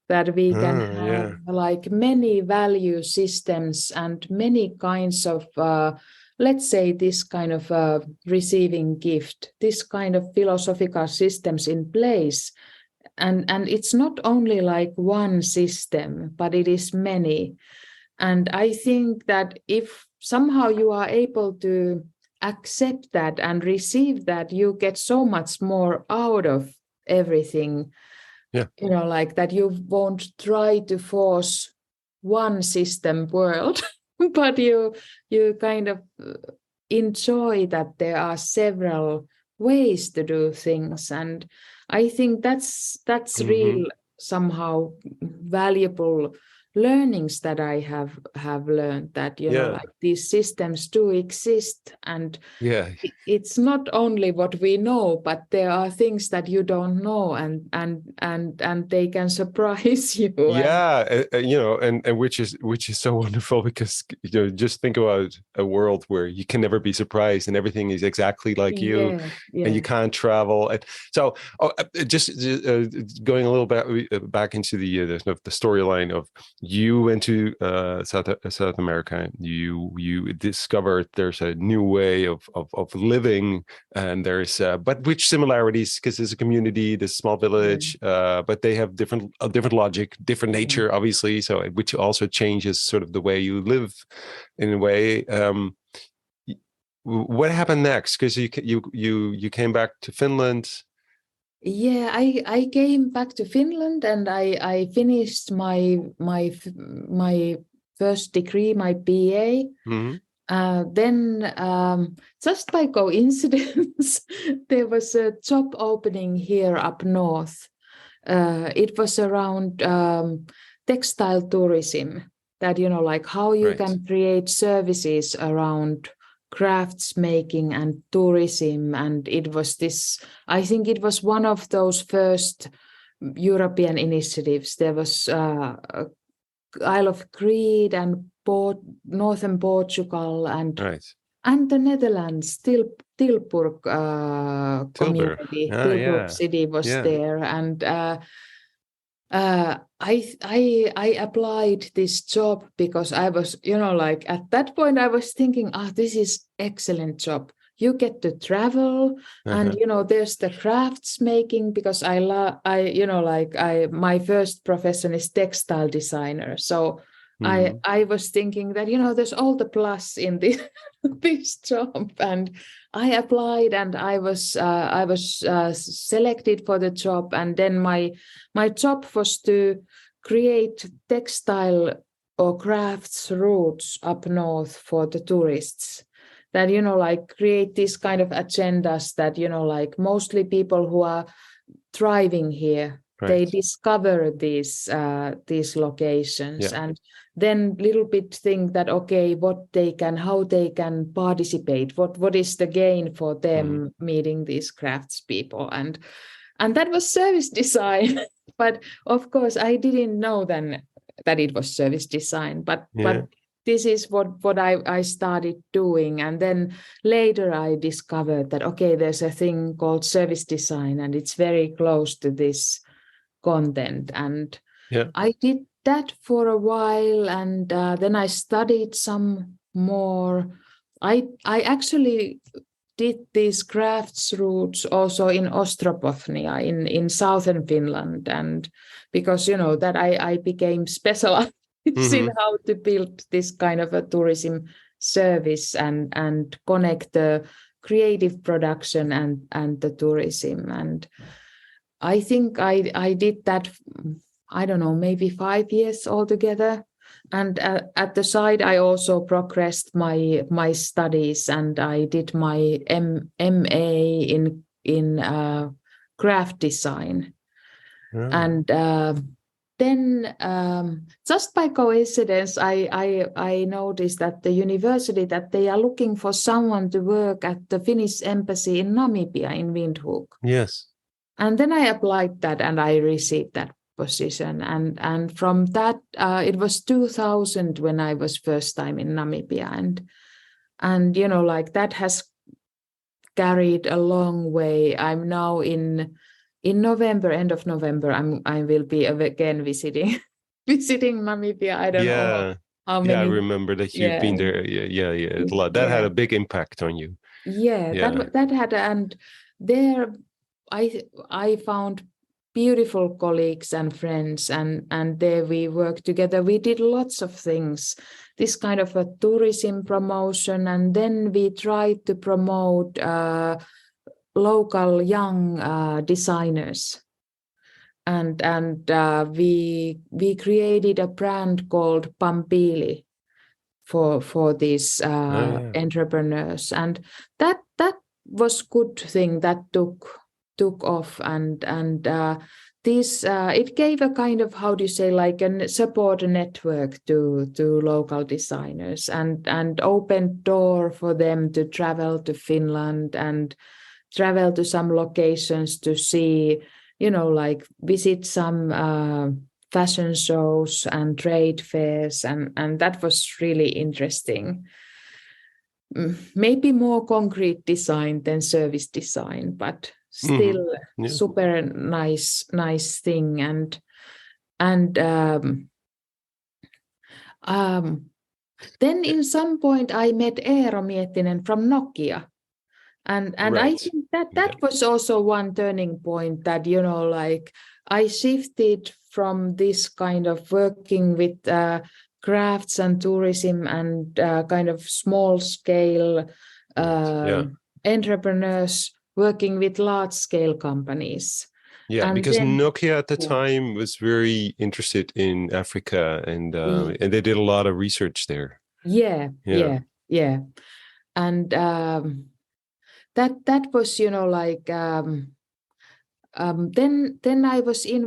that we can have like many value systems and many kinds of let's say this kind of receiving gift, this kind of philosophical systems in place. And it's not only like one system, but it is many. And I think that if somehow you are able to accept that and receive that, you get so much more out of everything. You know, like that you won't try to force one system world, but you kind of enjoy that there are several ways to do things. And I think that's real somehow valuable learnings that I have learned, that like these systems do exist, and it's not only what we know, but there are things that you don't know, and they can surprise you. And which is so wonderful, because just think about a world where you can never be surprised and everything is exactly like you, and you can't travel. And so just going a little bit back into the storyline of you went to South America. You discovered there's a new way of living, and there's but which similarities, because there's a community, this small village, but they have different logic, different nature, obviously. So which also changes sort of the way you live in a way. What happened next? Because you came back to Finland. Yeah, I came back to Finland, and I finished my first degree, my BA. Then just by coincidence, there was a job opening here up north. It was around textile tourism, that like how you can create services around crafts making and tourism. And it was this, I think it was one of those first European initiatives. There was Isle of Crete and northern Portugal and the Netherlands, Tilburg community, Tilburg city was there. And I applied this job because I was, like at that point I was thinking, this is excellent job. You get to travel, and there's the crafts making, because my first profession is textile designer. So I was thinking that there's all the plus in this this job, and I applied, and I was selected for the job. And then my job was to create textile or crafts routes up north for the tourists. That create these kind of agendas that mostly people who are thriving here, they discover these locations, and then little bit think that how they can participate, what is the gain for them meeting these crafts people, and that was service design. But of course I didn't know then that it was service design, but this is what I started doing. And then later I discovered that there's a thing called service design, and it's very close to this content. And I did that for a while, and then I studied some more. I actually did these crafts routes also in Ostrobothnia in southern Finland, and because that I became specialized in how to build this kind of a tourism service and connect the creative production and the tourism. And I think I did that, I don't know, maybe 5 years altogether. And at the side, I also progressed my studies, and I did my MA in craft design. And then just by coincidence, I noticed that the university, that they are looking for someone to work at the Finnish embassy in Namibia, in Windhoek. Yes. And then I applied that, and I received that position. And from that, it was 2000 when I was first time in Namibia. And that has carried a long way. I'm now in November, end of November, I will be again visiting Namibia. I don't know how many. Yeah, I remember that you've been there. Yeah. A lot. That had a big impact on you. That had, and there I found beautiful colleagues and friends, and there we worked together. We did lots of things, this kind of a tourism promotion, and then we tried to promote local young designers, and we created a brand called Pampili for these entrepreneurs, and that was good thing that took off, and this it gave a kind of, how do you say, like a support network to local designers, and opened door for them to travel to Finland and travel to some locations to see, like visit some fashion shows and trade fairs, and that was really interesting. Maybe more concrete design than service design, but still super nice thing. And then in some point I met Eero Miettinen from Nokia. And I think that was also one turning point, that, like I shifted from this kind of working with crafts and tourism and kind of small scale entrepreneurs working with large scale companies. Yeah, and because then, Nokia at the time was very interested in Africa, and they did a lot of research there. Yeah. And that was, like then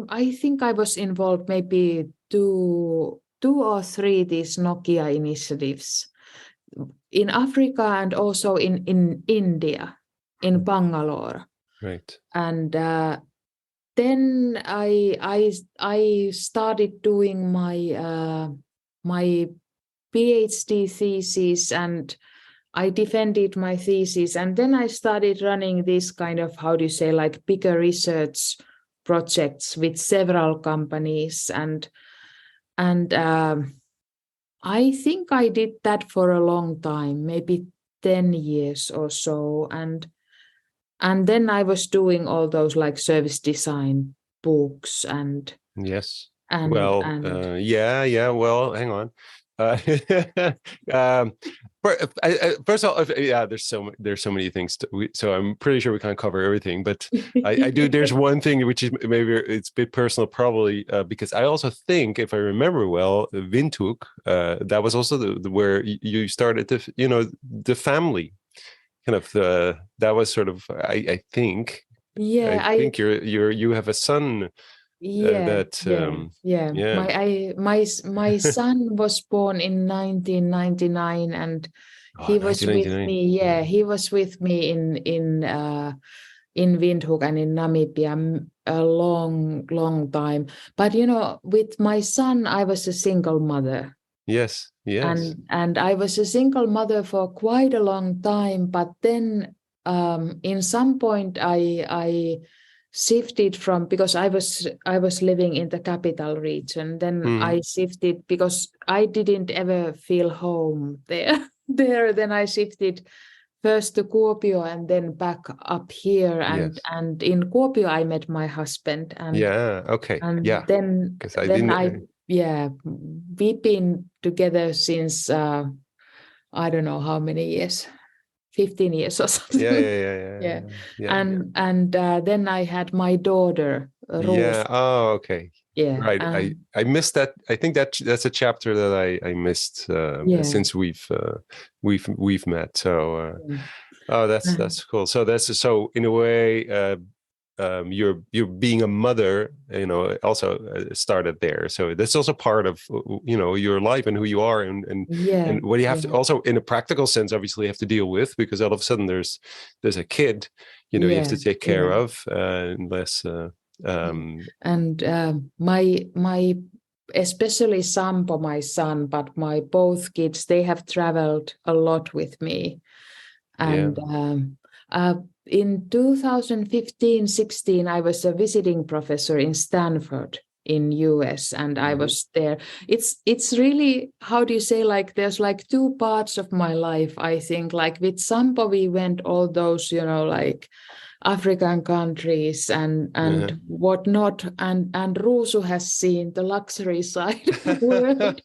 I think I was involved maybe two or three these Nokia initiatives in Africa and also in India, in Bangalore. Right. And then I started doing my PhD thesis, and I defended my thesis, and then I started running this kind of, how do you say, like bigger research projects with several companies, and I think I did that for a long time, maybe 10 years or so, and then I was doing all those like service design books and yes. and Well, well, hang on. First of all, there's so many things. So I'm pretty sure we can't cover everything, but I do. There's one thing which is maybe it's a bit personal, probably because I also think, if I remember well, Windhoek, that was also the where you started the family kind of that was sort of I think. Yeah, I think you have a son. My son was born in 1999, and he was with 1999. me. Yeah, he was with me in Windhoek and in Namibia a long time. But with my son, I was a single mother. Yes. And I was a single mother for quite a long time. But then, in some point, I shifted from, because I was living in the capital region. Then I shifted because I didn't ever feel home there. Then I shifted first to Kuopio and then back up here. And in Kuopio I met my husband. And then we've been together since I don't know how many years. 15 years or something. Yeah. And then I had my daughter, Ruth. Yeah. Oh, okay. Yeah. Right. I missed that. I think that's a chapter that I missed since we've met. So that's cool. So in a way, you're being a mother, also started there. So that's also part of your life and who you are, and what you have to also, in a practical sense, obviously have to deal with, because all of a sudden there's a kid you have to take care of, unless my especially Sampo, my son, but my both kids, they have traveled a lot with me, and in 2015-16, I was a visiting professor in Stanford in US, and I was there. It's really, how do you say, like there's like two parts of my life, I think. Like with Sampo, we went all those, like African countries and whatnot, and Ruusu has seen the luxury side of the world.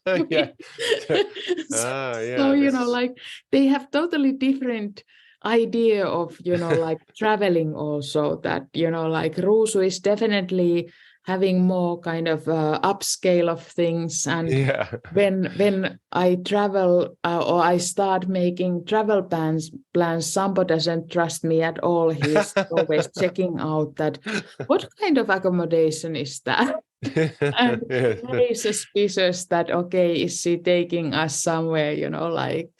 Like they have totally different idea of like traveling also, that like Ruusu is definitely having more kind of upscale of things. And Yeah. when I travel or I start making travel plans, Sampo doesn't trust me at all. He's always checking out that what kind of accommodation is that? And very suspicious that, okay, is she taking us somewhere, like,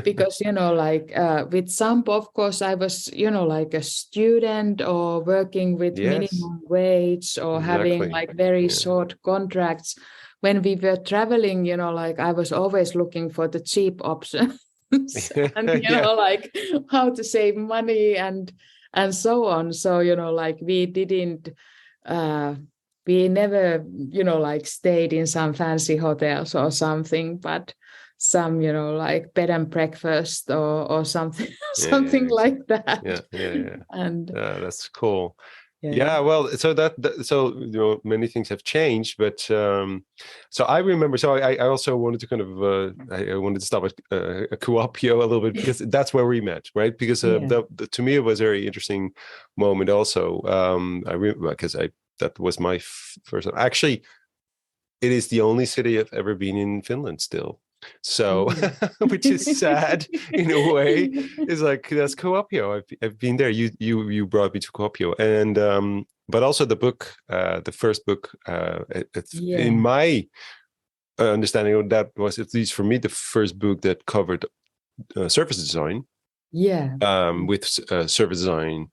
because, like with Sampo, of course, I was, like a student or working with Yes. minimum wage or having Exactly. like very short contracts. When we were traveling, like I was always looking for the cheap options and, Yeah. like how to save money and so on. So, like we didn't, we never, like stayed in some fancy hotels or something, but some, like bed and breakfast or something, something like that. Yeah. And That's cool. yeah. Yeah, well, so so many things have changed, but so I remember. So I also wanted to kind of I wanted to stop at Kuopio a little bit because that's where we met, right? Because to me it was a very interesting moment. Also, because that was my first. Actually, it is the only city I've ever been in Finland still. So, which is sad in a way. Is like that's Kuopio. I've been there. You brought me to Kuopio, and but also the book, the first book. In my understanding of that was, at least for me, the first book that covered service design. Yeah. With service design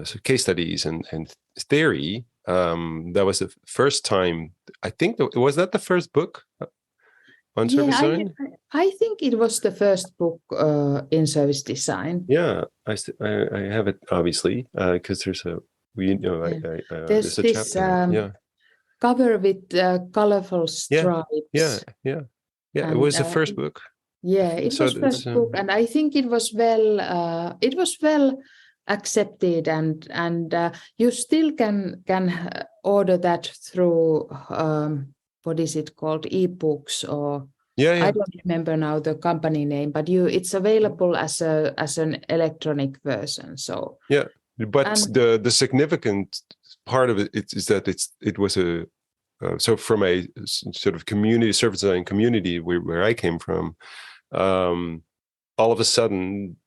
so case studies and theory. That was the first time. I think was that the first book on service design? I think it was the first book in service design. Yeah, I have it obviously because there's a there's a this chapter. cover with colorful stripes. Yeah. And, it was the first book. Yeah, it was first book, and I think it was well accepted, and you still can order that through what is it called, ebooks or I don't remember now the company name, but it's available as an electronic version. So yeah, but the significant part of it is that it was a so from a sort of community service design community where I came from, all of a sudden,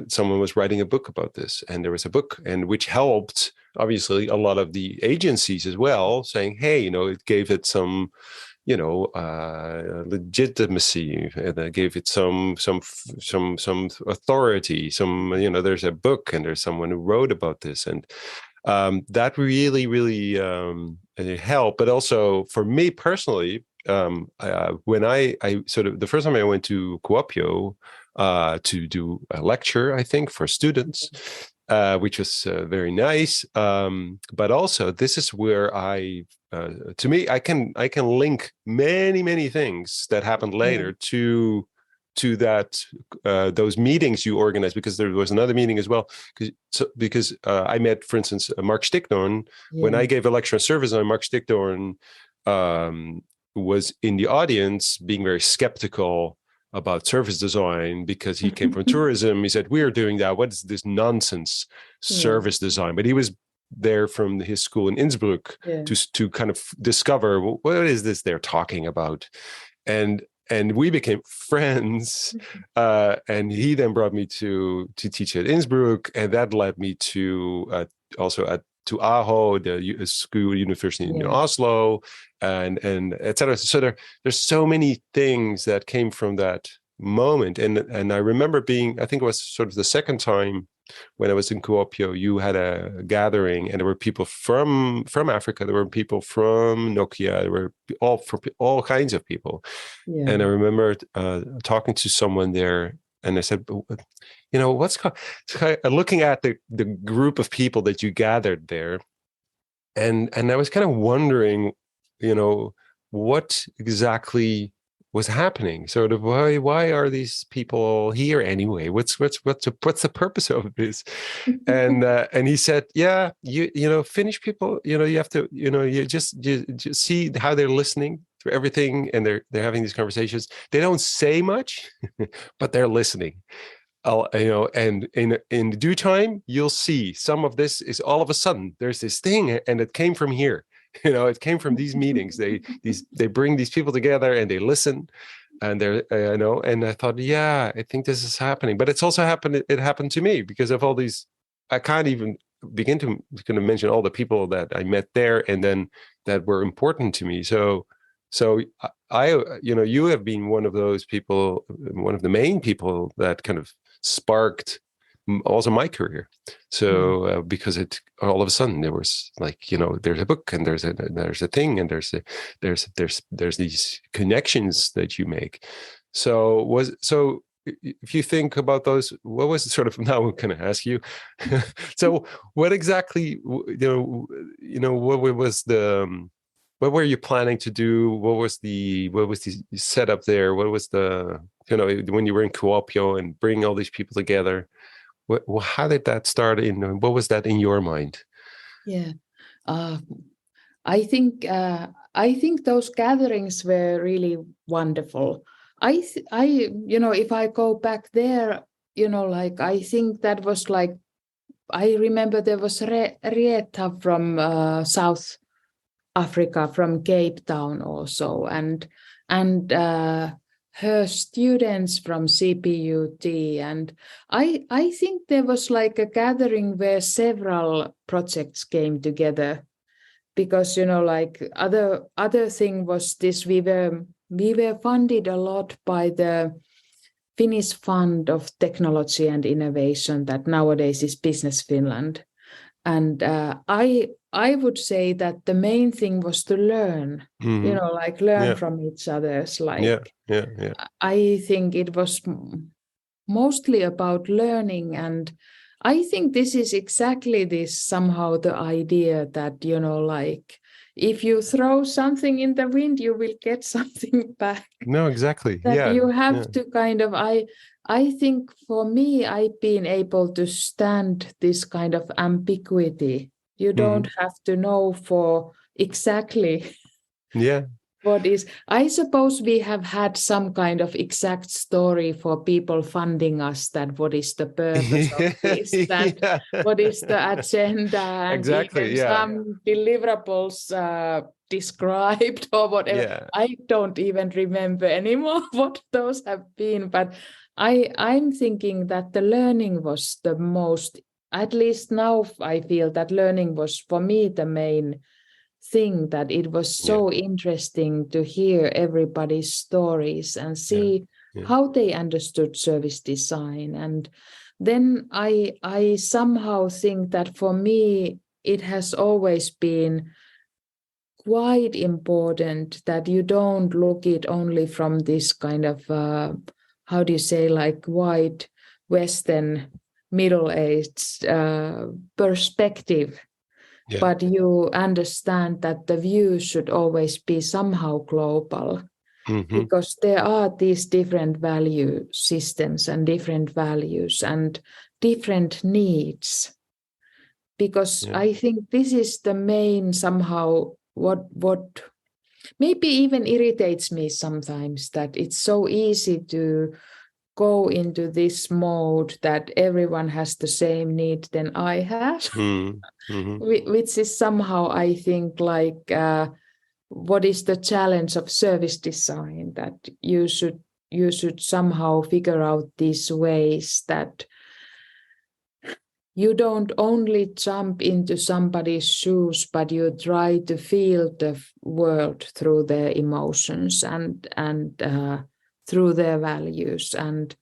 someone was writing a book about this, and there was a book, and which helped obviously a lot of the agencies as well, saying, hey, it gave it some legitimacy, and it gave it some authority, there's a book and there's someone who wrote about this, and that really helped. But also for me personally, when I sort of the first time I went to Kuopio to do a lecture, I think for students, which was very nice. But also, this is where to me, I can link many things that happened later to that those meetings you organized, because there was another meeting as well. Because I met, for instance, Mark Stickdorn when I gave a lecture on service design. Mark Stickdorn was in the audience, being very skeptical about service design because he came from tourism. He said, "We're doing that. What is this nonsense service design?" But he was there from his school in Innsbruck to kind of discover what is this they're talking about, and we became friends. And he then brought me to teach at Innsbruck, and that led me to also to Aho, the school university in Oslo, and etc. So there's so many things that came from that moment, and I remember I think it was sort of the second time when I was in Kuopio, you had a gathering, and there were people from Africa, there were people from Nokia, there were all kinds of people, and I remember talking to someone there. And I said, what's looking at the group of people that you gathered there, and I was kind of wondering, what exactly was happening. Sort of why are these people here anyway? What's the purpose of this? And he said, Finnish people, you have to, you just see how they're listening to everything, and they're having these conversations. They don't say much, but they're listening. And in due time, you'll see some of this is all of a sudden there's this thing, and it came from here, It came from these meetings. They bring these people together and they listen, and they're and I thought, yeah, I think this is happening. But it's also happened. It happened to me because of all these. I can't even begin to kind of mention all the people that I met there and then that were important to me. So I you have been one of those people, one of the main people that kind of sparked also my career. So because it all of a sudden there was like, there's a book and there's a thing and there's these connections that you make. So if you think about those, what was sort of, now I'm going to ask you, so what exactly, what was what were you planning to do? What was the setup there? What was the, when you were in Kuopio and bring all these people together? How did that start? What was that in your mind? Yeah, I think those gatherings were really wonderful. If I go back there, I think that was like, I remember there was Rieta from South Africa, from Cape Town also, and her students from CPUT, and I think there was like a gathering where several projects came together, because like other thing was this, we were funded a lot by the Finnish Fund of Technology and Innovation that nowadays is Business Finland. And I would say that the main thing was to learn, learn from each other's. I think it was mostly about learning, and I think this is exactly this, somehow the idea that, if you throw something in the wind, you will get something back. No, exactly. That you have to kind of, I think for me, I've been able to stand this kind of ambiguity. You don't have to know for exactly what is. I suppose we have had some kind of exact story for people funding us, that what is the purpose of this, and what is the agenda, and even some deliverables described or whatever. Yeah. I don't even remember anymore what those have been, but I'm thinking that the learning was the most, at least now I feel that learning was for me the main thing, that it was so interesting to hear everybody's stories and see how they understood service design. And then I somehow think that for me, it has always been quite important that you don't look it only from this kind of, how do you say, like white, Western, middle-aged perspective. But you understand that the view should always be somehow global, because there are these different value systems and different values and different needs. Because I think this is the main, somehow, what maybe even irritates me sometimes, that it's so easy to go into this mode that everyone has the same need than I have, which is somehow, I think, like what is the challenge of service design, that you should somehow figure out these ways that you don't only jump into somebody's shoes, but you try to feel the world through their emotions and through their values. And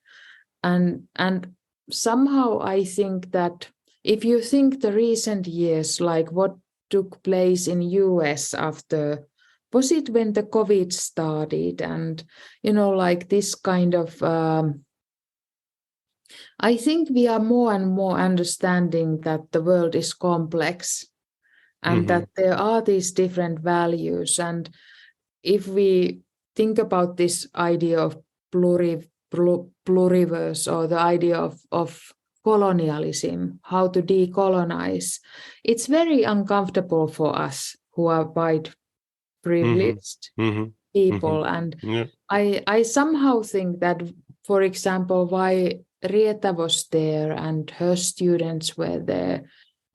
somehow I think that if you think the recent years, like what took place in US after, was it when the COVID started, and like this kind of I think we are more and more understanding that the world is complex and that there are these different values. And if we think about this idea of pluriverse, or the idea of colonialism, how to decolonize, it's very uncomfortable for us who are white privileged people. And I somehow think that, for example, why Rieta was there and her students were there,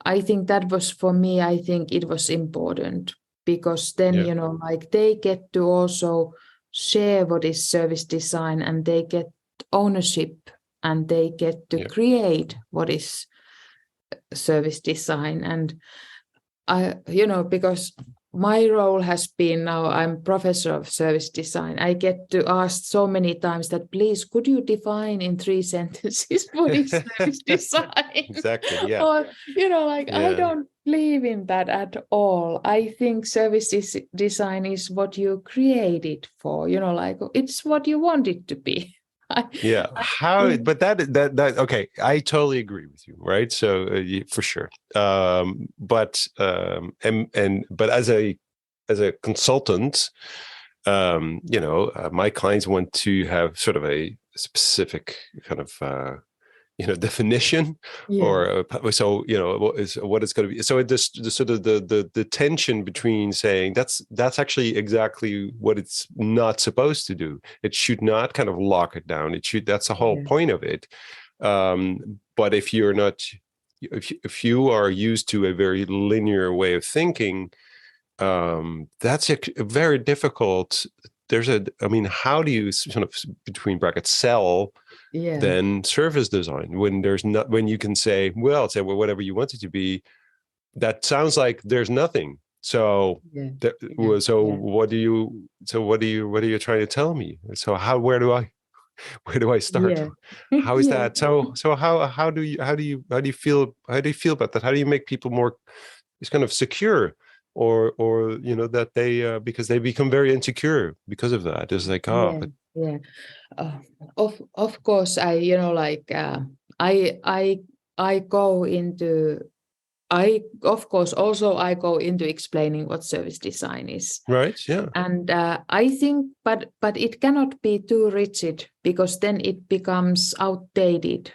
I think that was, for me, I think it was important, because then, Yeah. you know, like they get to also share what is service design, and they get ownership, and they get to create what is service design. And I, you know, because my role has been, now I'm professor of service design, I get to ask so many times that, please, could you define in 3 sentences what is service design? Exactly. Yeah. Or, you know, like, I Yeah. don't believe in that at all. I think service design is what you create it for, you know, like it's what you want it to be. Yeah. How? But that. Okay. I totally agree with you. Right. So for sure. But as a consultant, you know, my clients want to have sort of a specific kind of definition, or so, you know, what it's going to be. So the sort of the tension between saying that's actually exactly what it's not supposed to do. It should not kind of lock it down. It should. That's the whole point of it. But if you're not, if you are used to a very linear way of thinking, that's a very difficult. I mean, how do you sort of, between brackets, sell then service design when you can say whatever you want it to be? That sounds like there's nothing. So what are you trying to tell me? So where do I start? How is that? So how do you feel about that? How do you make people more kind of secure, or you know, that they because they become very insecure because of that? It's like, of course, I, you know, like I go into, of course also I go into explaining what service design is. Right. Yeah. And I think, but it cannot be too rigid, because then it becomes outdated.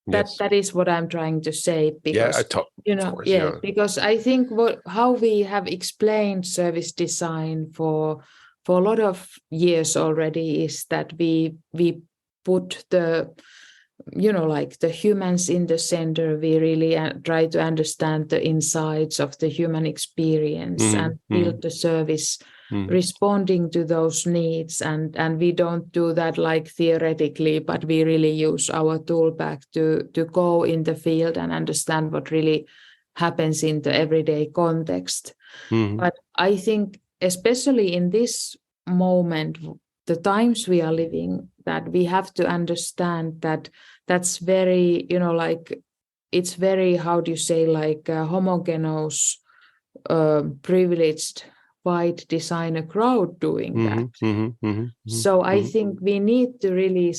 That is what I'm trying to say, because you know, because I think how we have explained service design for a lot of years already is that we put the, you know, like the humans in the center. We really try to understand the insides of the human experience and build the service responding to those needs. And we don't do that like theoretically, but we really use our tool bag to go in the field and understand what really happens in the everyday context. But I think, especially in this moment, the times we are living, that we have to understand that that's very, you know, like it's very, how do you say, like homogeneous, privileged white designer crowd doing that. So I think we need to really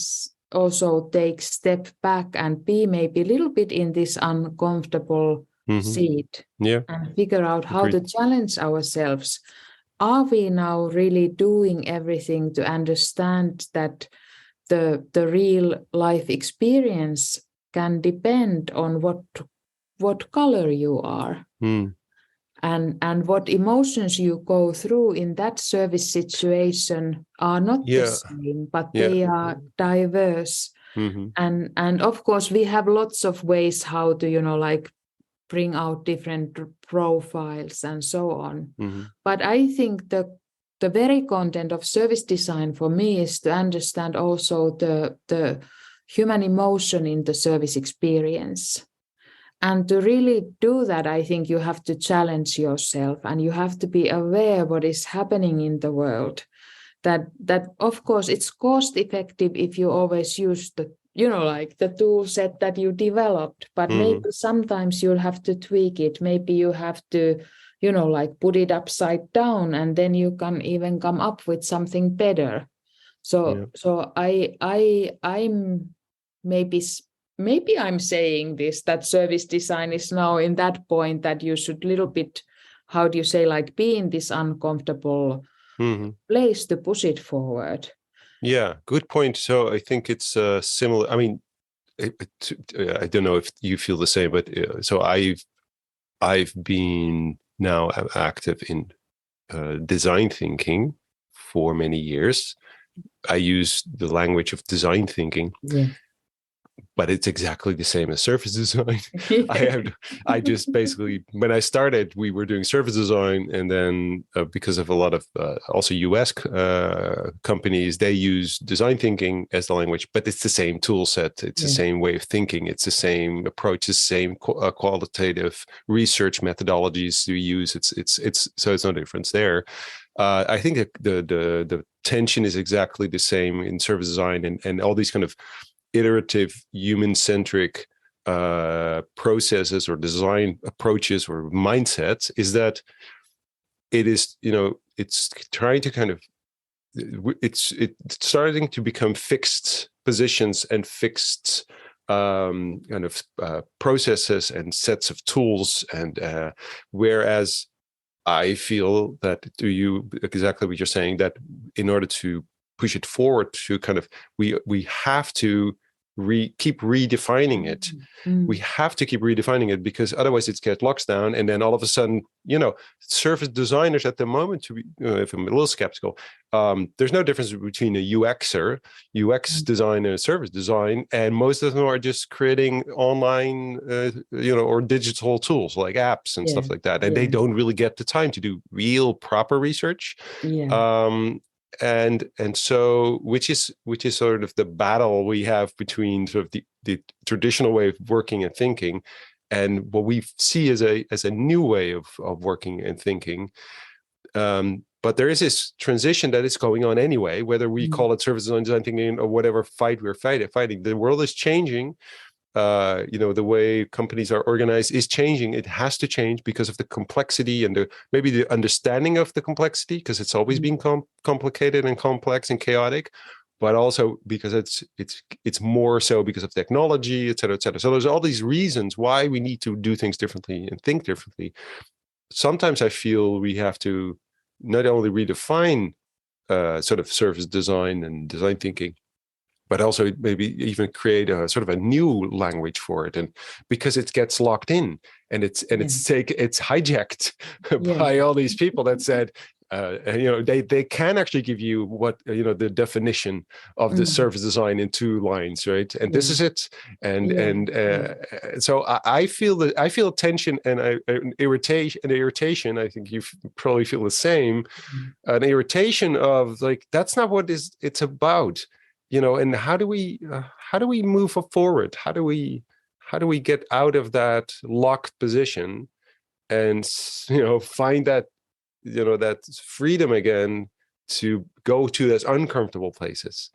also take step back and be maybe a little bit in this uncomfortable seat and figure out how to challenge ourselves. Are we now really doing everything to understand that the real life experience can depend on what color you are? And what emotions you go through in that service situation are not the same, but they are diverse. And of course, we have lots of ways how to, you know, like bring out different profiles and so on. But I think the very content of service design for me is to understand also the human emotion in the service experience. And to really do that, I think you have to challenge yourself, and you have to be aware what is happening in the world. That of course it's cost effective if you always use the, you know, like the tool set that you developed, but maybe sometimes you'll have to tweak it. Maybe you have to, you know, like put it upside down, and then you can even come up with something better. So I'm maybe I'm saying this, that service design is now in that point that you should little bit, how do you say, like be in this uncomfortable place to push it forward. Yeah, good point. So I think it's similar. I mean, I don't know if you feel the same, but so I've been now active in design thinking for many years. I use the language of design thinking. but it's exactly the same as surface design. I just basically, when I started, we were doing surface design, and then because of a lot of also US companies, they use design thinking as the language, but it's the same tool set. It's the same way of thinking. It's the same approach, the same qualitative research methodologies we use. It's so it's no difference there. I think that the tension is exactly the same in service design and all these kind of iterative, human-centric processes or design approaches or mindsets, is that it is, it's trying to kind of, it's starting to become fixed positions and fixed kind of processes and sets of tools. And whereas I feel that exactly what you're saying, that in order to push it forward to kind of, we have to keep redefining it. We have to keep redefining it, because otherwise it gets locked down, and then all of a sudden, service designers at the moment, to be, if I'm a little skeptical, there's no difference between a UX designer, service design, and most of them are just creating online, or digital tools like apps and stuff like that, and they don't really get the time to do real proper research. And so which is sort of the battle we have between sort of the traditional way of working and thinking and what we see as a new way of working and thinking. But there is this transition that is going on anyway, whether we call it service design thinking or whatever fight we're fighting. The world is changing. The way companies are organized is changing. It has to change because of the complexity and maybe the understanding of the complexity, because it's always been complicated and complex and chaotic, but also because it's more so because of technology, et cetera, et cetera. So there's all these reasons why we need to do things differently and think differently. Sometimes I feel we have to not only redefine sort of service design and design thinking, but also maybe even create a sort of a new language for it, and because it gets locked in and it's hijacked by all these people that said, they can actually give you what the definition of the service design in 2 lines, right? And this is it. And so I feel tension and irritation. I think you probably feel the same. An irritation of like, that's not what it's about. And how do we move forward? How do we get out of that locked position and find that that freedom again to go to those uncomfortable places,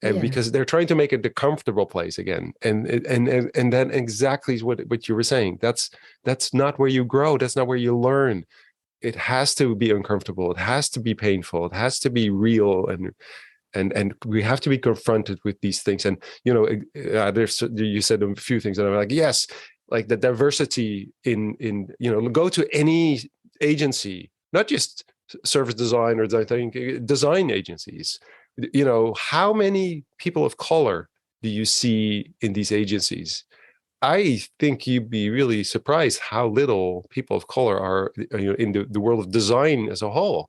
and because they're trying to make it the comfortable place again, and then exactly what you were saying. That's not where you grow. That's not where you learn. It has to be uncomfortable. It has to be painful. It has to be real, and we have to be confronted with these things. And you said a few things that I'm like, yes, like the diversity in go to any agency, not just service design or design agencies. How many people of color do you see in these agencies? I think you'd be really surprised how little people of color are in the world of design as a whole.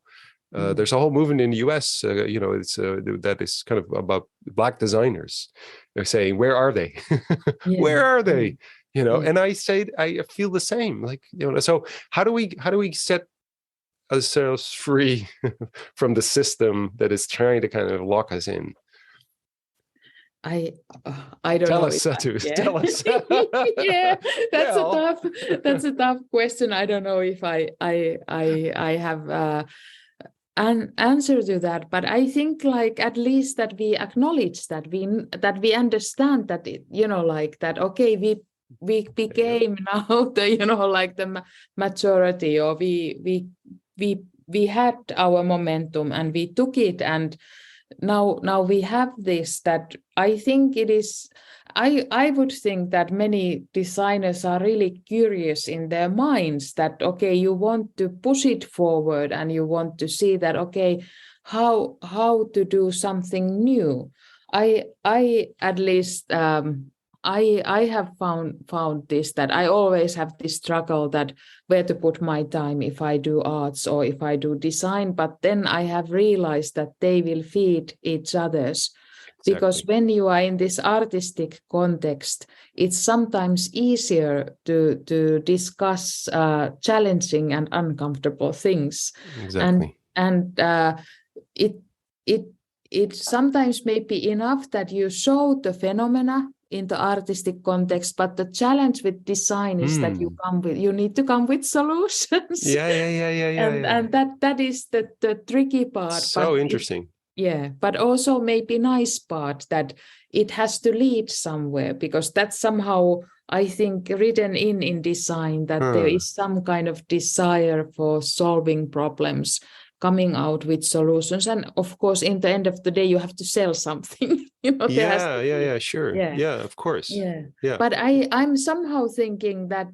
There's a whole movement in the US, that is kind of about Black designers. They're saying, where are they? Where are they? And I feel the same. Like, so how do we set ourselves free from the system that is trying to kind of lock us in? I don't tell know. Us, Satu, tell us. That's a tough question. I don't know if I have an answer to that, but I think like at least that we acknowledge that we understand that that okay, we became now the the majority, or we had our momentum and we took it, and now we have this. That I think it is. I would think that many designers are really curious in their minds that, okay, you want to push it forward and you want to see that, okay, how to do something new. I at least I have found this, that I always have this struggle that where to put my time, if I do arts or if I do design, but then I have realized that they will feed each other's. because when you are in this artistic context, it's sometimes easier to discuss challenging and uncomfortable things. Exactly. And it sometimes may be enough that you show the phenomena in the artistic context, but the challenge with design is that you need to come with solutions. Yeah. And that is the tricky part. So interesting. But also maybe nice part that it has to lead somewhere, because that's somehow, I think, written in design, that there is some kind of desire for solving problems, coming out with solutions. And of course, in the end of the day, you have to sell something. Sure. Yeah, of course. Yeah. But I'm somehow thinking that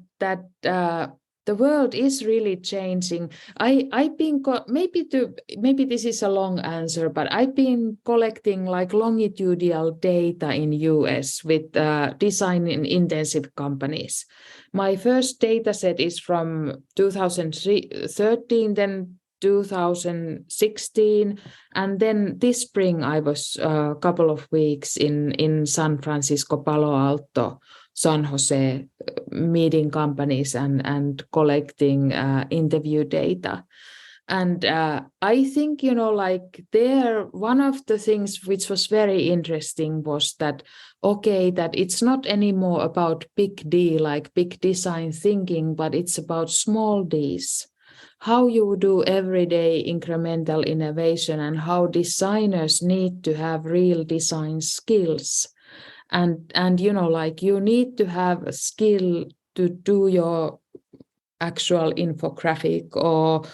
the world is really changing. I've been maybe this is a long answer, but I've been collecting like longitudinal data in US with design in intensive companies. My first data set is from 2013, then 2016, and then this spring I was a couple of weeks in San Francisco, Palo Alto, San Jose, meeting companies and collecting interview data. And I think, there, one of the things which was very interesting was that, that it's not anymore about big D, like big design thinking, but it's about small Ds. How you do everyday incremental innovation, and how designers need to have real design skills. And you need to have a skill to do your actual infographic, or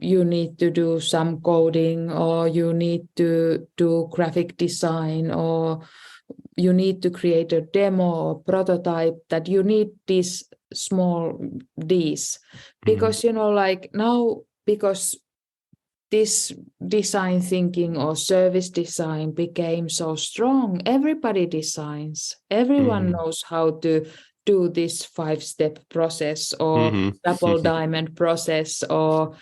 you need to do some coding, or you need to do graphic design, or you need to create a demo or prototype, that you need these small Ds. Because, now, because this design thinking or service design became so strong, everybody designs. Everyone knows how to do this 5-step process, or double diamond process, or,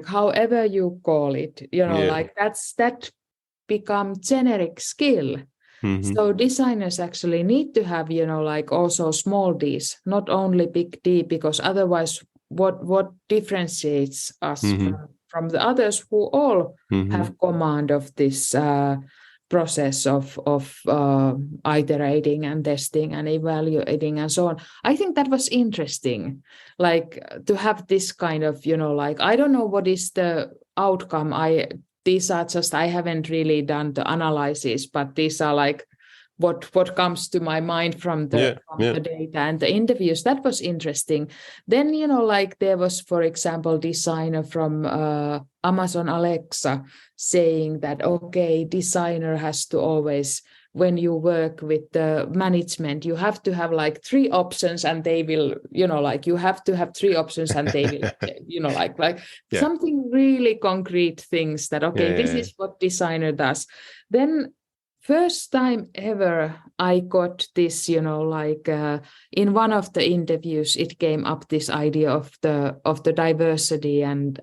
however you call it, that become generic skill. So designers actually need to have, also small Ds, not only big D, because otherwise what differentiates us from the others who all have command of this process of iterating and testing and evaluating and so on. I think that was interesting, to have this kind of, I don't know what is the outcome. These are just, I haven't really done the analysis, but these are what comes to my mind from the data and the interviews. That was interesting. Then, there was, for example, designer from Amazon Alexa saying that, designer has to always, when you work with the management, you have to have 3 options, and they will, you have to have 3 options, and they will, something really concrete things that, this is what designer does. Then first time ever I got this, in one of the interviews, it came up, this idea of the diversity and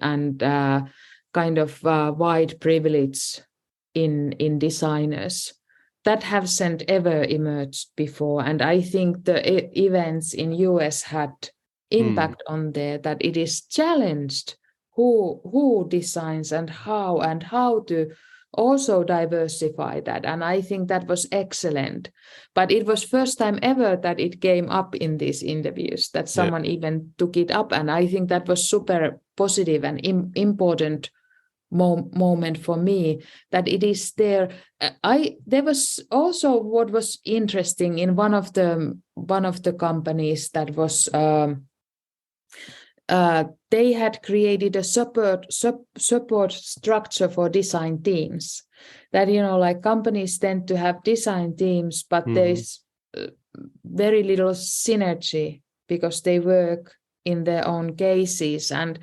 kind of white privilege in designers that hasn't ever emerged before. And I think the events in US had impact on there, that it is challenged who designs and how to also diversify that. And I think that was excellent. But it was first time ever that it came up in these interviews, that someone even took it up. And I think that was super positive and important moment for me, that it is there. There was also, what was interesting in one of the companies, that was they had created a support structure for design teams. That, companies tend to have design teams, but there's very little synergy because they work in their own cases. And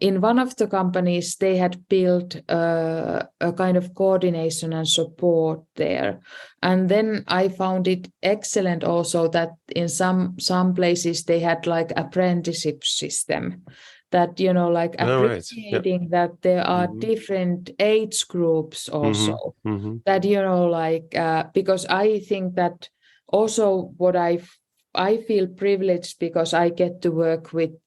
in one of the companies, they had built a kind of coordination and support there. And then I found it excellent also that in some places they had apprenticeship system, that, you know, like All right. Yeah. appreciating that there are Mhm. different age groups also, Mhm. that, you know, like because I think that also what I feel privileged because I get to work with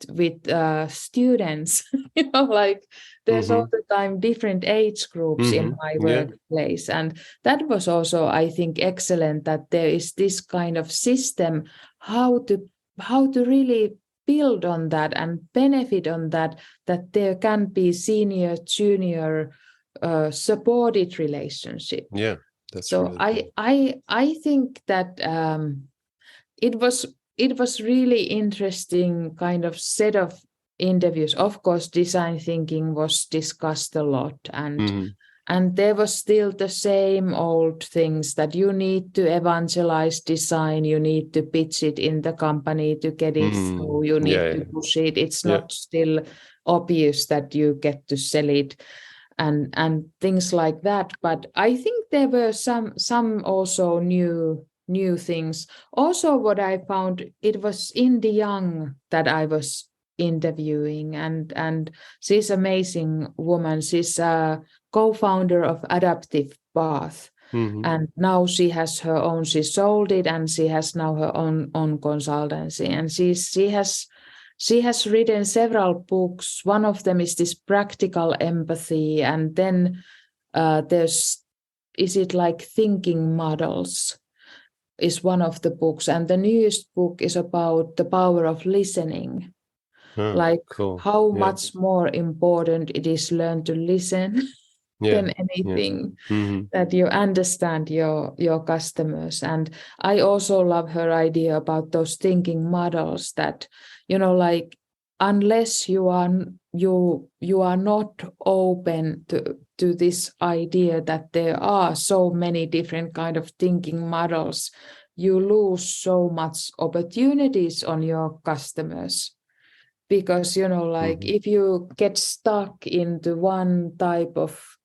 students, you know, like there's all the time different age groups in my Yeah. workplace. And that was also, I think, excellent that there is this kind of system, how to really build on that and benefit on that, that there can be senior, junior, supported relationship. Yeah. That's So really cool. I think that it was really interesting kind of set of interviews. Of course, design thinking was discussed a lot, and there was still the same old things that you need to evangelize design, you need to pitch it in the company to get it through, you need to push it. It's Yeah. not still obvious that you get to sell it and things like that. But I think there were some also new things. Also, what I found, it was Indy Young that I was interviewing, and she's an amazing woman. She's a co-founder of Adaptive Path, and now she has her own. She sold it, and she has now her own consultancy, and she has written several books. One of them is this Practical Empathy, and then there's, is it like Thinking Models is one of the books, and the newest book is about the power of listening, like Cool. how much more important it is learn to listen than anything, that you understand your customers. And I also love her idea about those thinking models, that, you know, like unless you are not open to this idea that there are so many different kind of thinking models, you lose so much opportunities on your customers. Because, you know, like if you get stuck into one type of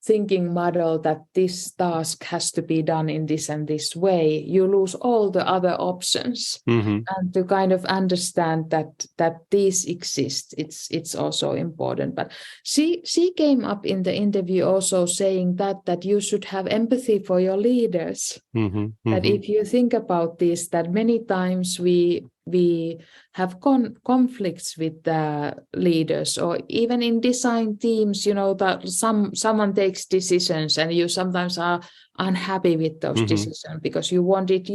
thinking model that this task has to be done in this and this way, you lose all the other options. And to kind of understand that these exist, it's also important. But she came up in the interview also saying that you should have empathy for your leaders. That if you think about this, that many times we have conflicts with the leaders, or even in design teams, you know, that someone takes decisions and you sometimes are unhappy with those decisions because you wanted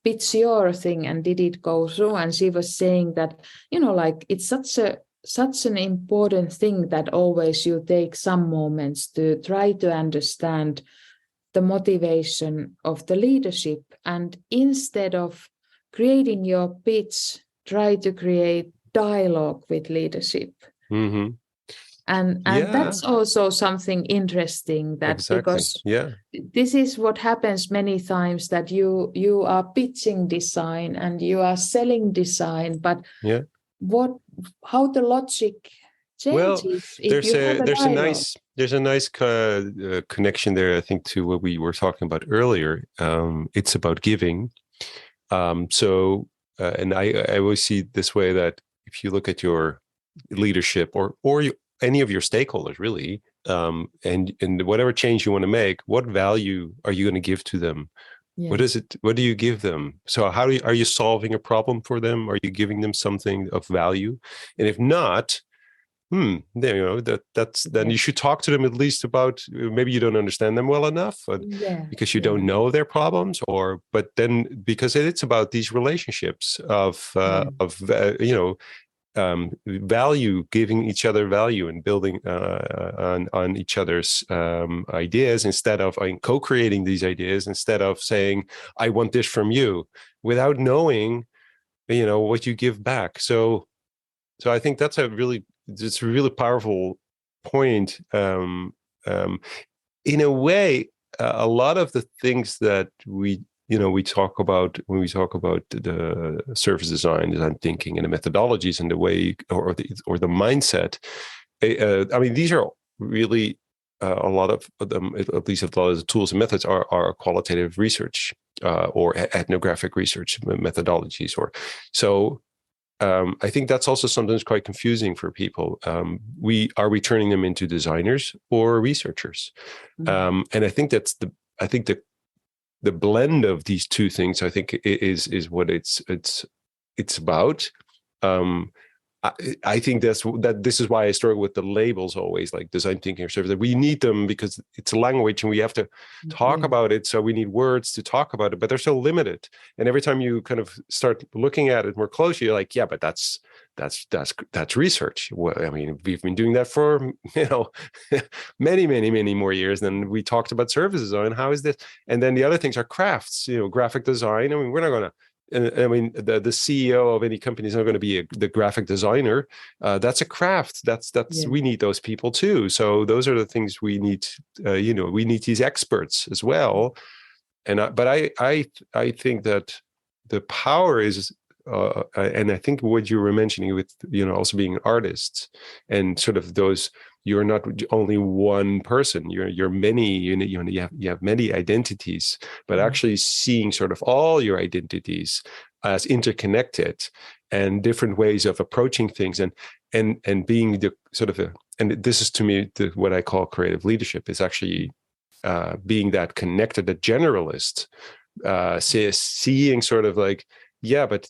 pitch your thing, and did it go through? And she was saying that, you know, like it's such an important thing that always you take some moments to try to understand the motivation of the leadership, and instead of creating your pitch, try to create dialogue with leadership. And that's also something interesting, that because this is what happens many times, that you are pitching design and you are selling design, but how the logic changes if you have a dialogue. There's a nice connection there, I think, to what we were talking about earlier. It's about giving. And I always see it this way, that if you look at your leadership or any of your stakeholders, really, and whatever change you want to make, what value are you going to give to them? What is it? What do you give them? So are you solving a problem for them? Are you giving them something of value? And if not, then, you know, then you should talk to them at least about, maybe you don't understand them well enough, because you don't know their problems, but then because it's about these relationships of you know, value, giving each other value and building on each other's ideas, instead of co-creating these ideas, instead of saying, I want this from you, without knowing, you know, what you give back. So I think that's a really powerful point. In a way, a lot of the things that we talk about when we talk about the service design thinking, and the methodologies, and the way, or the mindset. I mean, these are really a lot of them, at least a lot of the tools and methods are qualitative research or ethnographic research methodologies, or so. I think that's also sometimes quite confusing for people. Are we turning them into designers or researchers? And I think the blend of these two things, I think, is what it's about. I think this is why I struggle with the labels always, like design thinking or service. We need them because it's a language and we have to talk about it. So we need words to talk about it, but they're so limited. And every time you kind of start looking at it more closely, you're like, yeah, but that's research. Well, I mean, we've been doing that for many more years than we talked about service design. How is this? And then the other things are crafts, graphic design. I mean, we're not going to. I mean, the CEO of any company is not going to be the graphic designer. That's a craft. We need those people too. So those are the things we need. We need these experts as well. But I think that the power is, and I think what you were mentioning with also being artists and sort of those. You're not only one person. You're many. You have many identities, but actually seeing sort of all your identities as interconnected and different ways of approaching things, and being the sort of and this is to me what I call creative leadership is actually being that connected, the generalist, seeing sort of like, yeah, but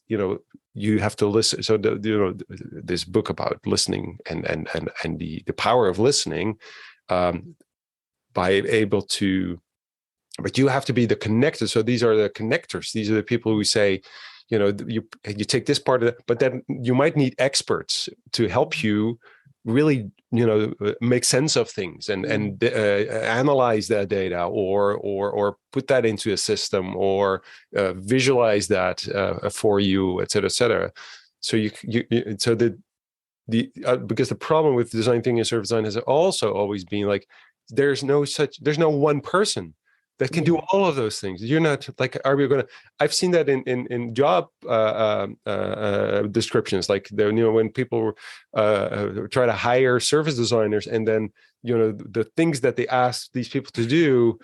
you have to listen. So this book about listening and the power of listening, by able to, but you have to be the connector. So these are the connectors. These are the people who say, you take this part of it, but then you might need experts to help you really, make sense of things and analyze that data or put that into a system or visualize that for you, et cetera. So because the problem with design thinking and service design has also always been like, there's no one person that can do all of those things. You're not like, are we going to? I've seen that in job descriptions, like when people try to hire service designers, and then the things that they ask these people to do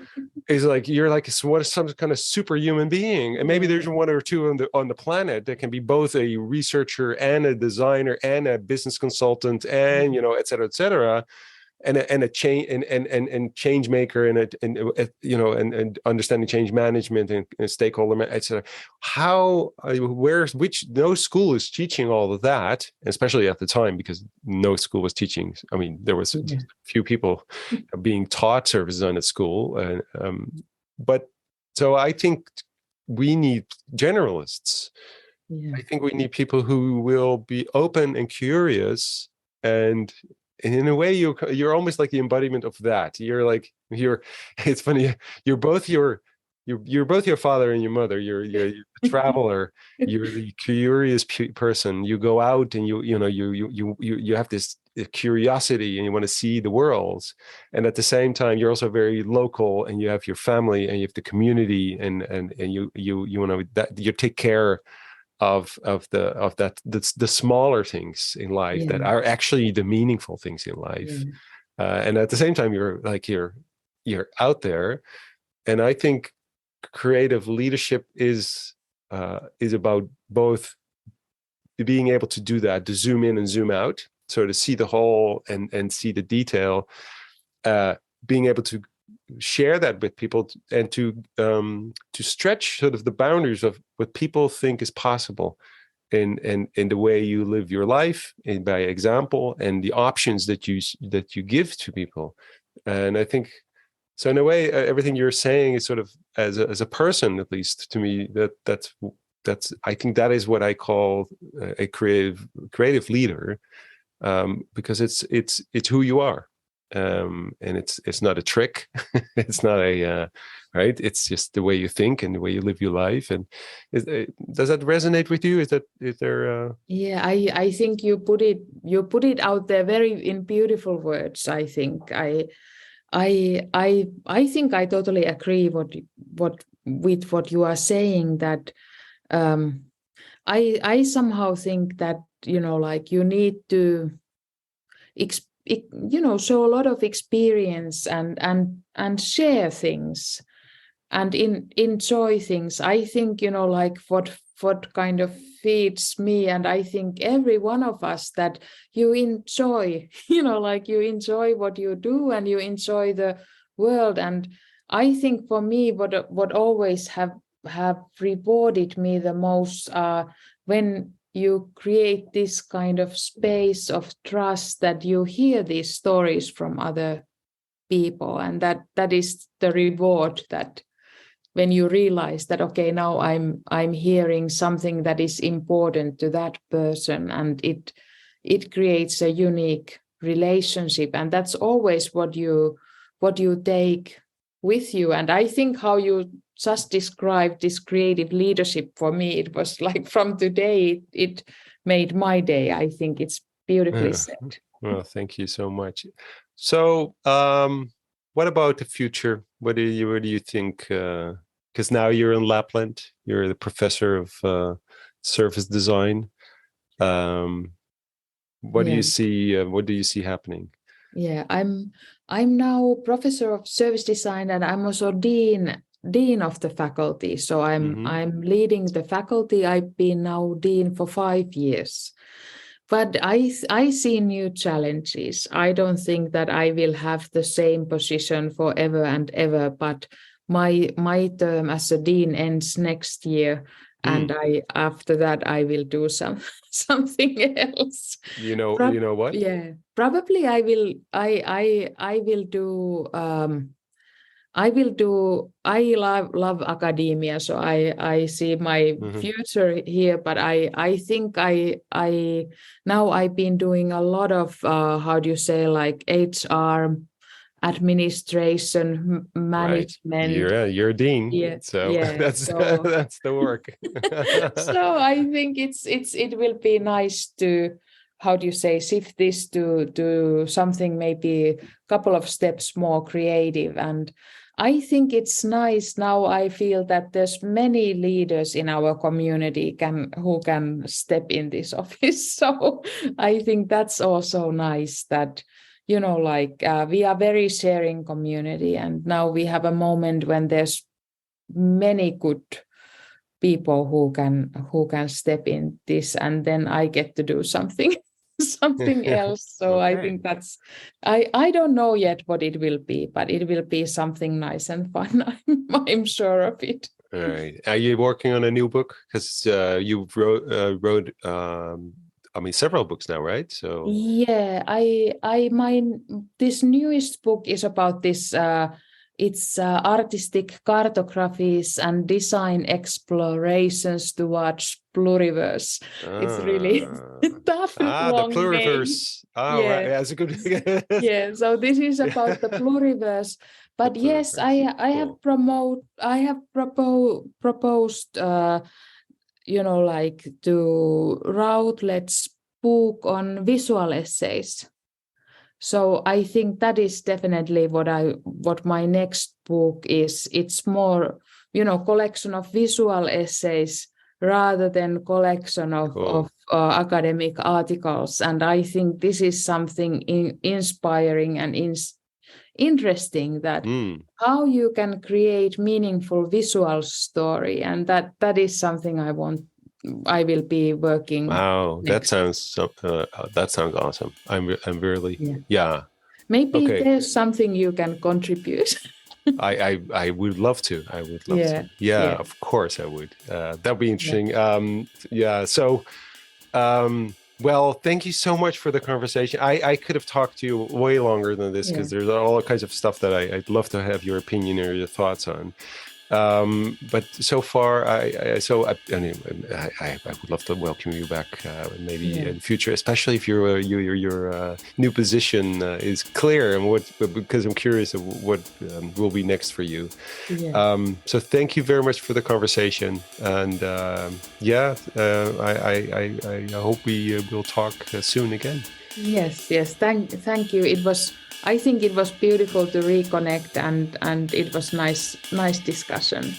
is like, you're like some kind of superhuman being, and maybe there's one or two on the planet that can be both a researcher and a designer and a business consultant and et cetera. And a change and change maker and understanding change management and stakeholder, etc. No school is teaching all of that, especially at the time, because no school was teaching. I mean, there was a few people being taught service design at school, but so I think we need generalists. I think we need people who will be open and curious and in a way, you're almost like the embodiment of that. It's funny. You're both your father and your mother. You're a traveler. You're the curious person. You go out and you have this curiosity and you want to see the world. And at the same time, you're also very local and you have your family and you have the community and you you take care of the smaller things in life that are actually the meaningful things in life, and at the same time you're out there. And I think creative leadership is about both being able to do that, to zoom in and zoom out, so to see the whole and see the detail, being able to share that with people and to stretch sort of the boundaries of what people think is possible in the way you live your life and by example and the options that you give to people. And I think so in a way everything you're saying is sort of as a person, at least to me, that's I think that is what I call a creative leader, because it's who you are. And it's not a trick. It's not a right. It's just the way you think and the way you live your life. And does that resonate with you? Is there? Yeah, I think you put it out there in beautiful words. I think I think I totally agree with what you are saying. That I somehow think that like you need to show a lot of experience and share things and enjoy things. I think like what kind of feeds me. And I think every one of us, that you enjoy, like you enjoy what you do and you enjoy the world. And I think for me, what always have rewarded me the most when you create this kind of space of trust, that you hear these stories from other people, and that is the reward, that when you realize that, okay, now I'm hearing something that is important to that person, and it creates a unique relationship, and that's always what you take with you. And I think how you just described this creative leadership, for me, it was like from today, it made my day. I think it's beautifully said. Well, thank you so much. So, what about the future? What do you think? Because now you're in Lapland, you're the professor of service design. What do you see? What do you see happening? Yeah, I'm now professor of service design, and I'm also dean of the faculty. So I'm leading the faculty. I've been now dean for 5 years. But I see new challenges. I don't think that I will have the same position forever and ever, but my term as a dean ends next year, and after that I will do something else. You know what? Yeah, probably I will do. I love academia, so I see my future here. But I think I now I've been doing a lot of how do you say, like HR, administration, management. Right. You're a dean. Yeah, So yeah. that's the work. So I think it will be nice to, how do you say, shift this to something maybe a couple of steps more creative. And I think it's nice now. I feel that there's many leaders in our community who can step in this office. So I think that's also nice that, we are very sharing community, and now we have a moment when there's many good people who can step in this, and then I get to do something else. So okay. I think that's, I don't know yet what it will be, but it will be something nice and fun. I'm sure of it. All right. Are you working on a new book? Because you wrote several books now, right? So yeah, this newest book is about this. It's artistic cartographies and design explorations towards pluriverse. It's really tough. The pluriverse. Oh, yeah. Right. That's a good. Yeah. So this is about the pluriverse. But yes, I have proposed. Like to Routledge's book on visual essays. So I think that is definitely what my next book is. It's more, collection of visual essays rather than collection of academic articles. And I think this is something inspiring and interesting, that how you can create meaningful visual story. And that is something I will be working. Wow, next. That sounds awesome. I'm really Maybe there's something you can contribute. I would love to. I would love to. Yeah, of course I would. That'd be interesting. So well, thank you so much for the conversation. I could have talked to you way longer than this, because there's all kinds of stuff that I'd love to have your opinion or your thoughts on. But so far, I would love to welcome you back, maybe in the future, especially if your new position is clear, and because I'm curious of what will be next for you. So thank you very much for the conversation, and I hope we will talk soon again. Yes. Thank you. I think it was beautiful to reconnect, and it was nice discussion.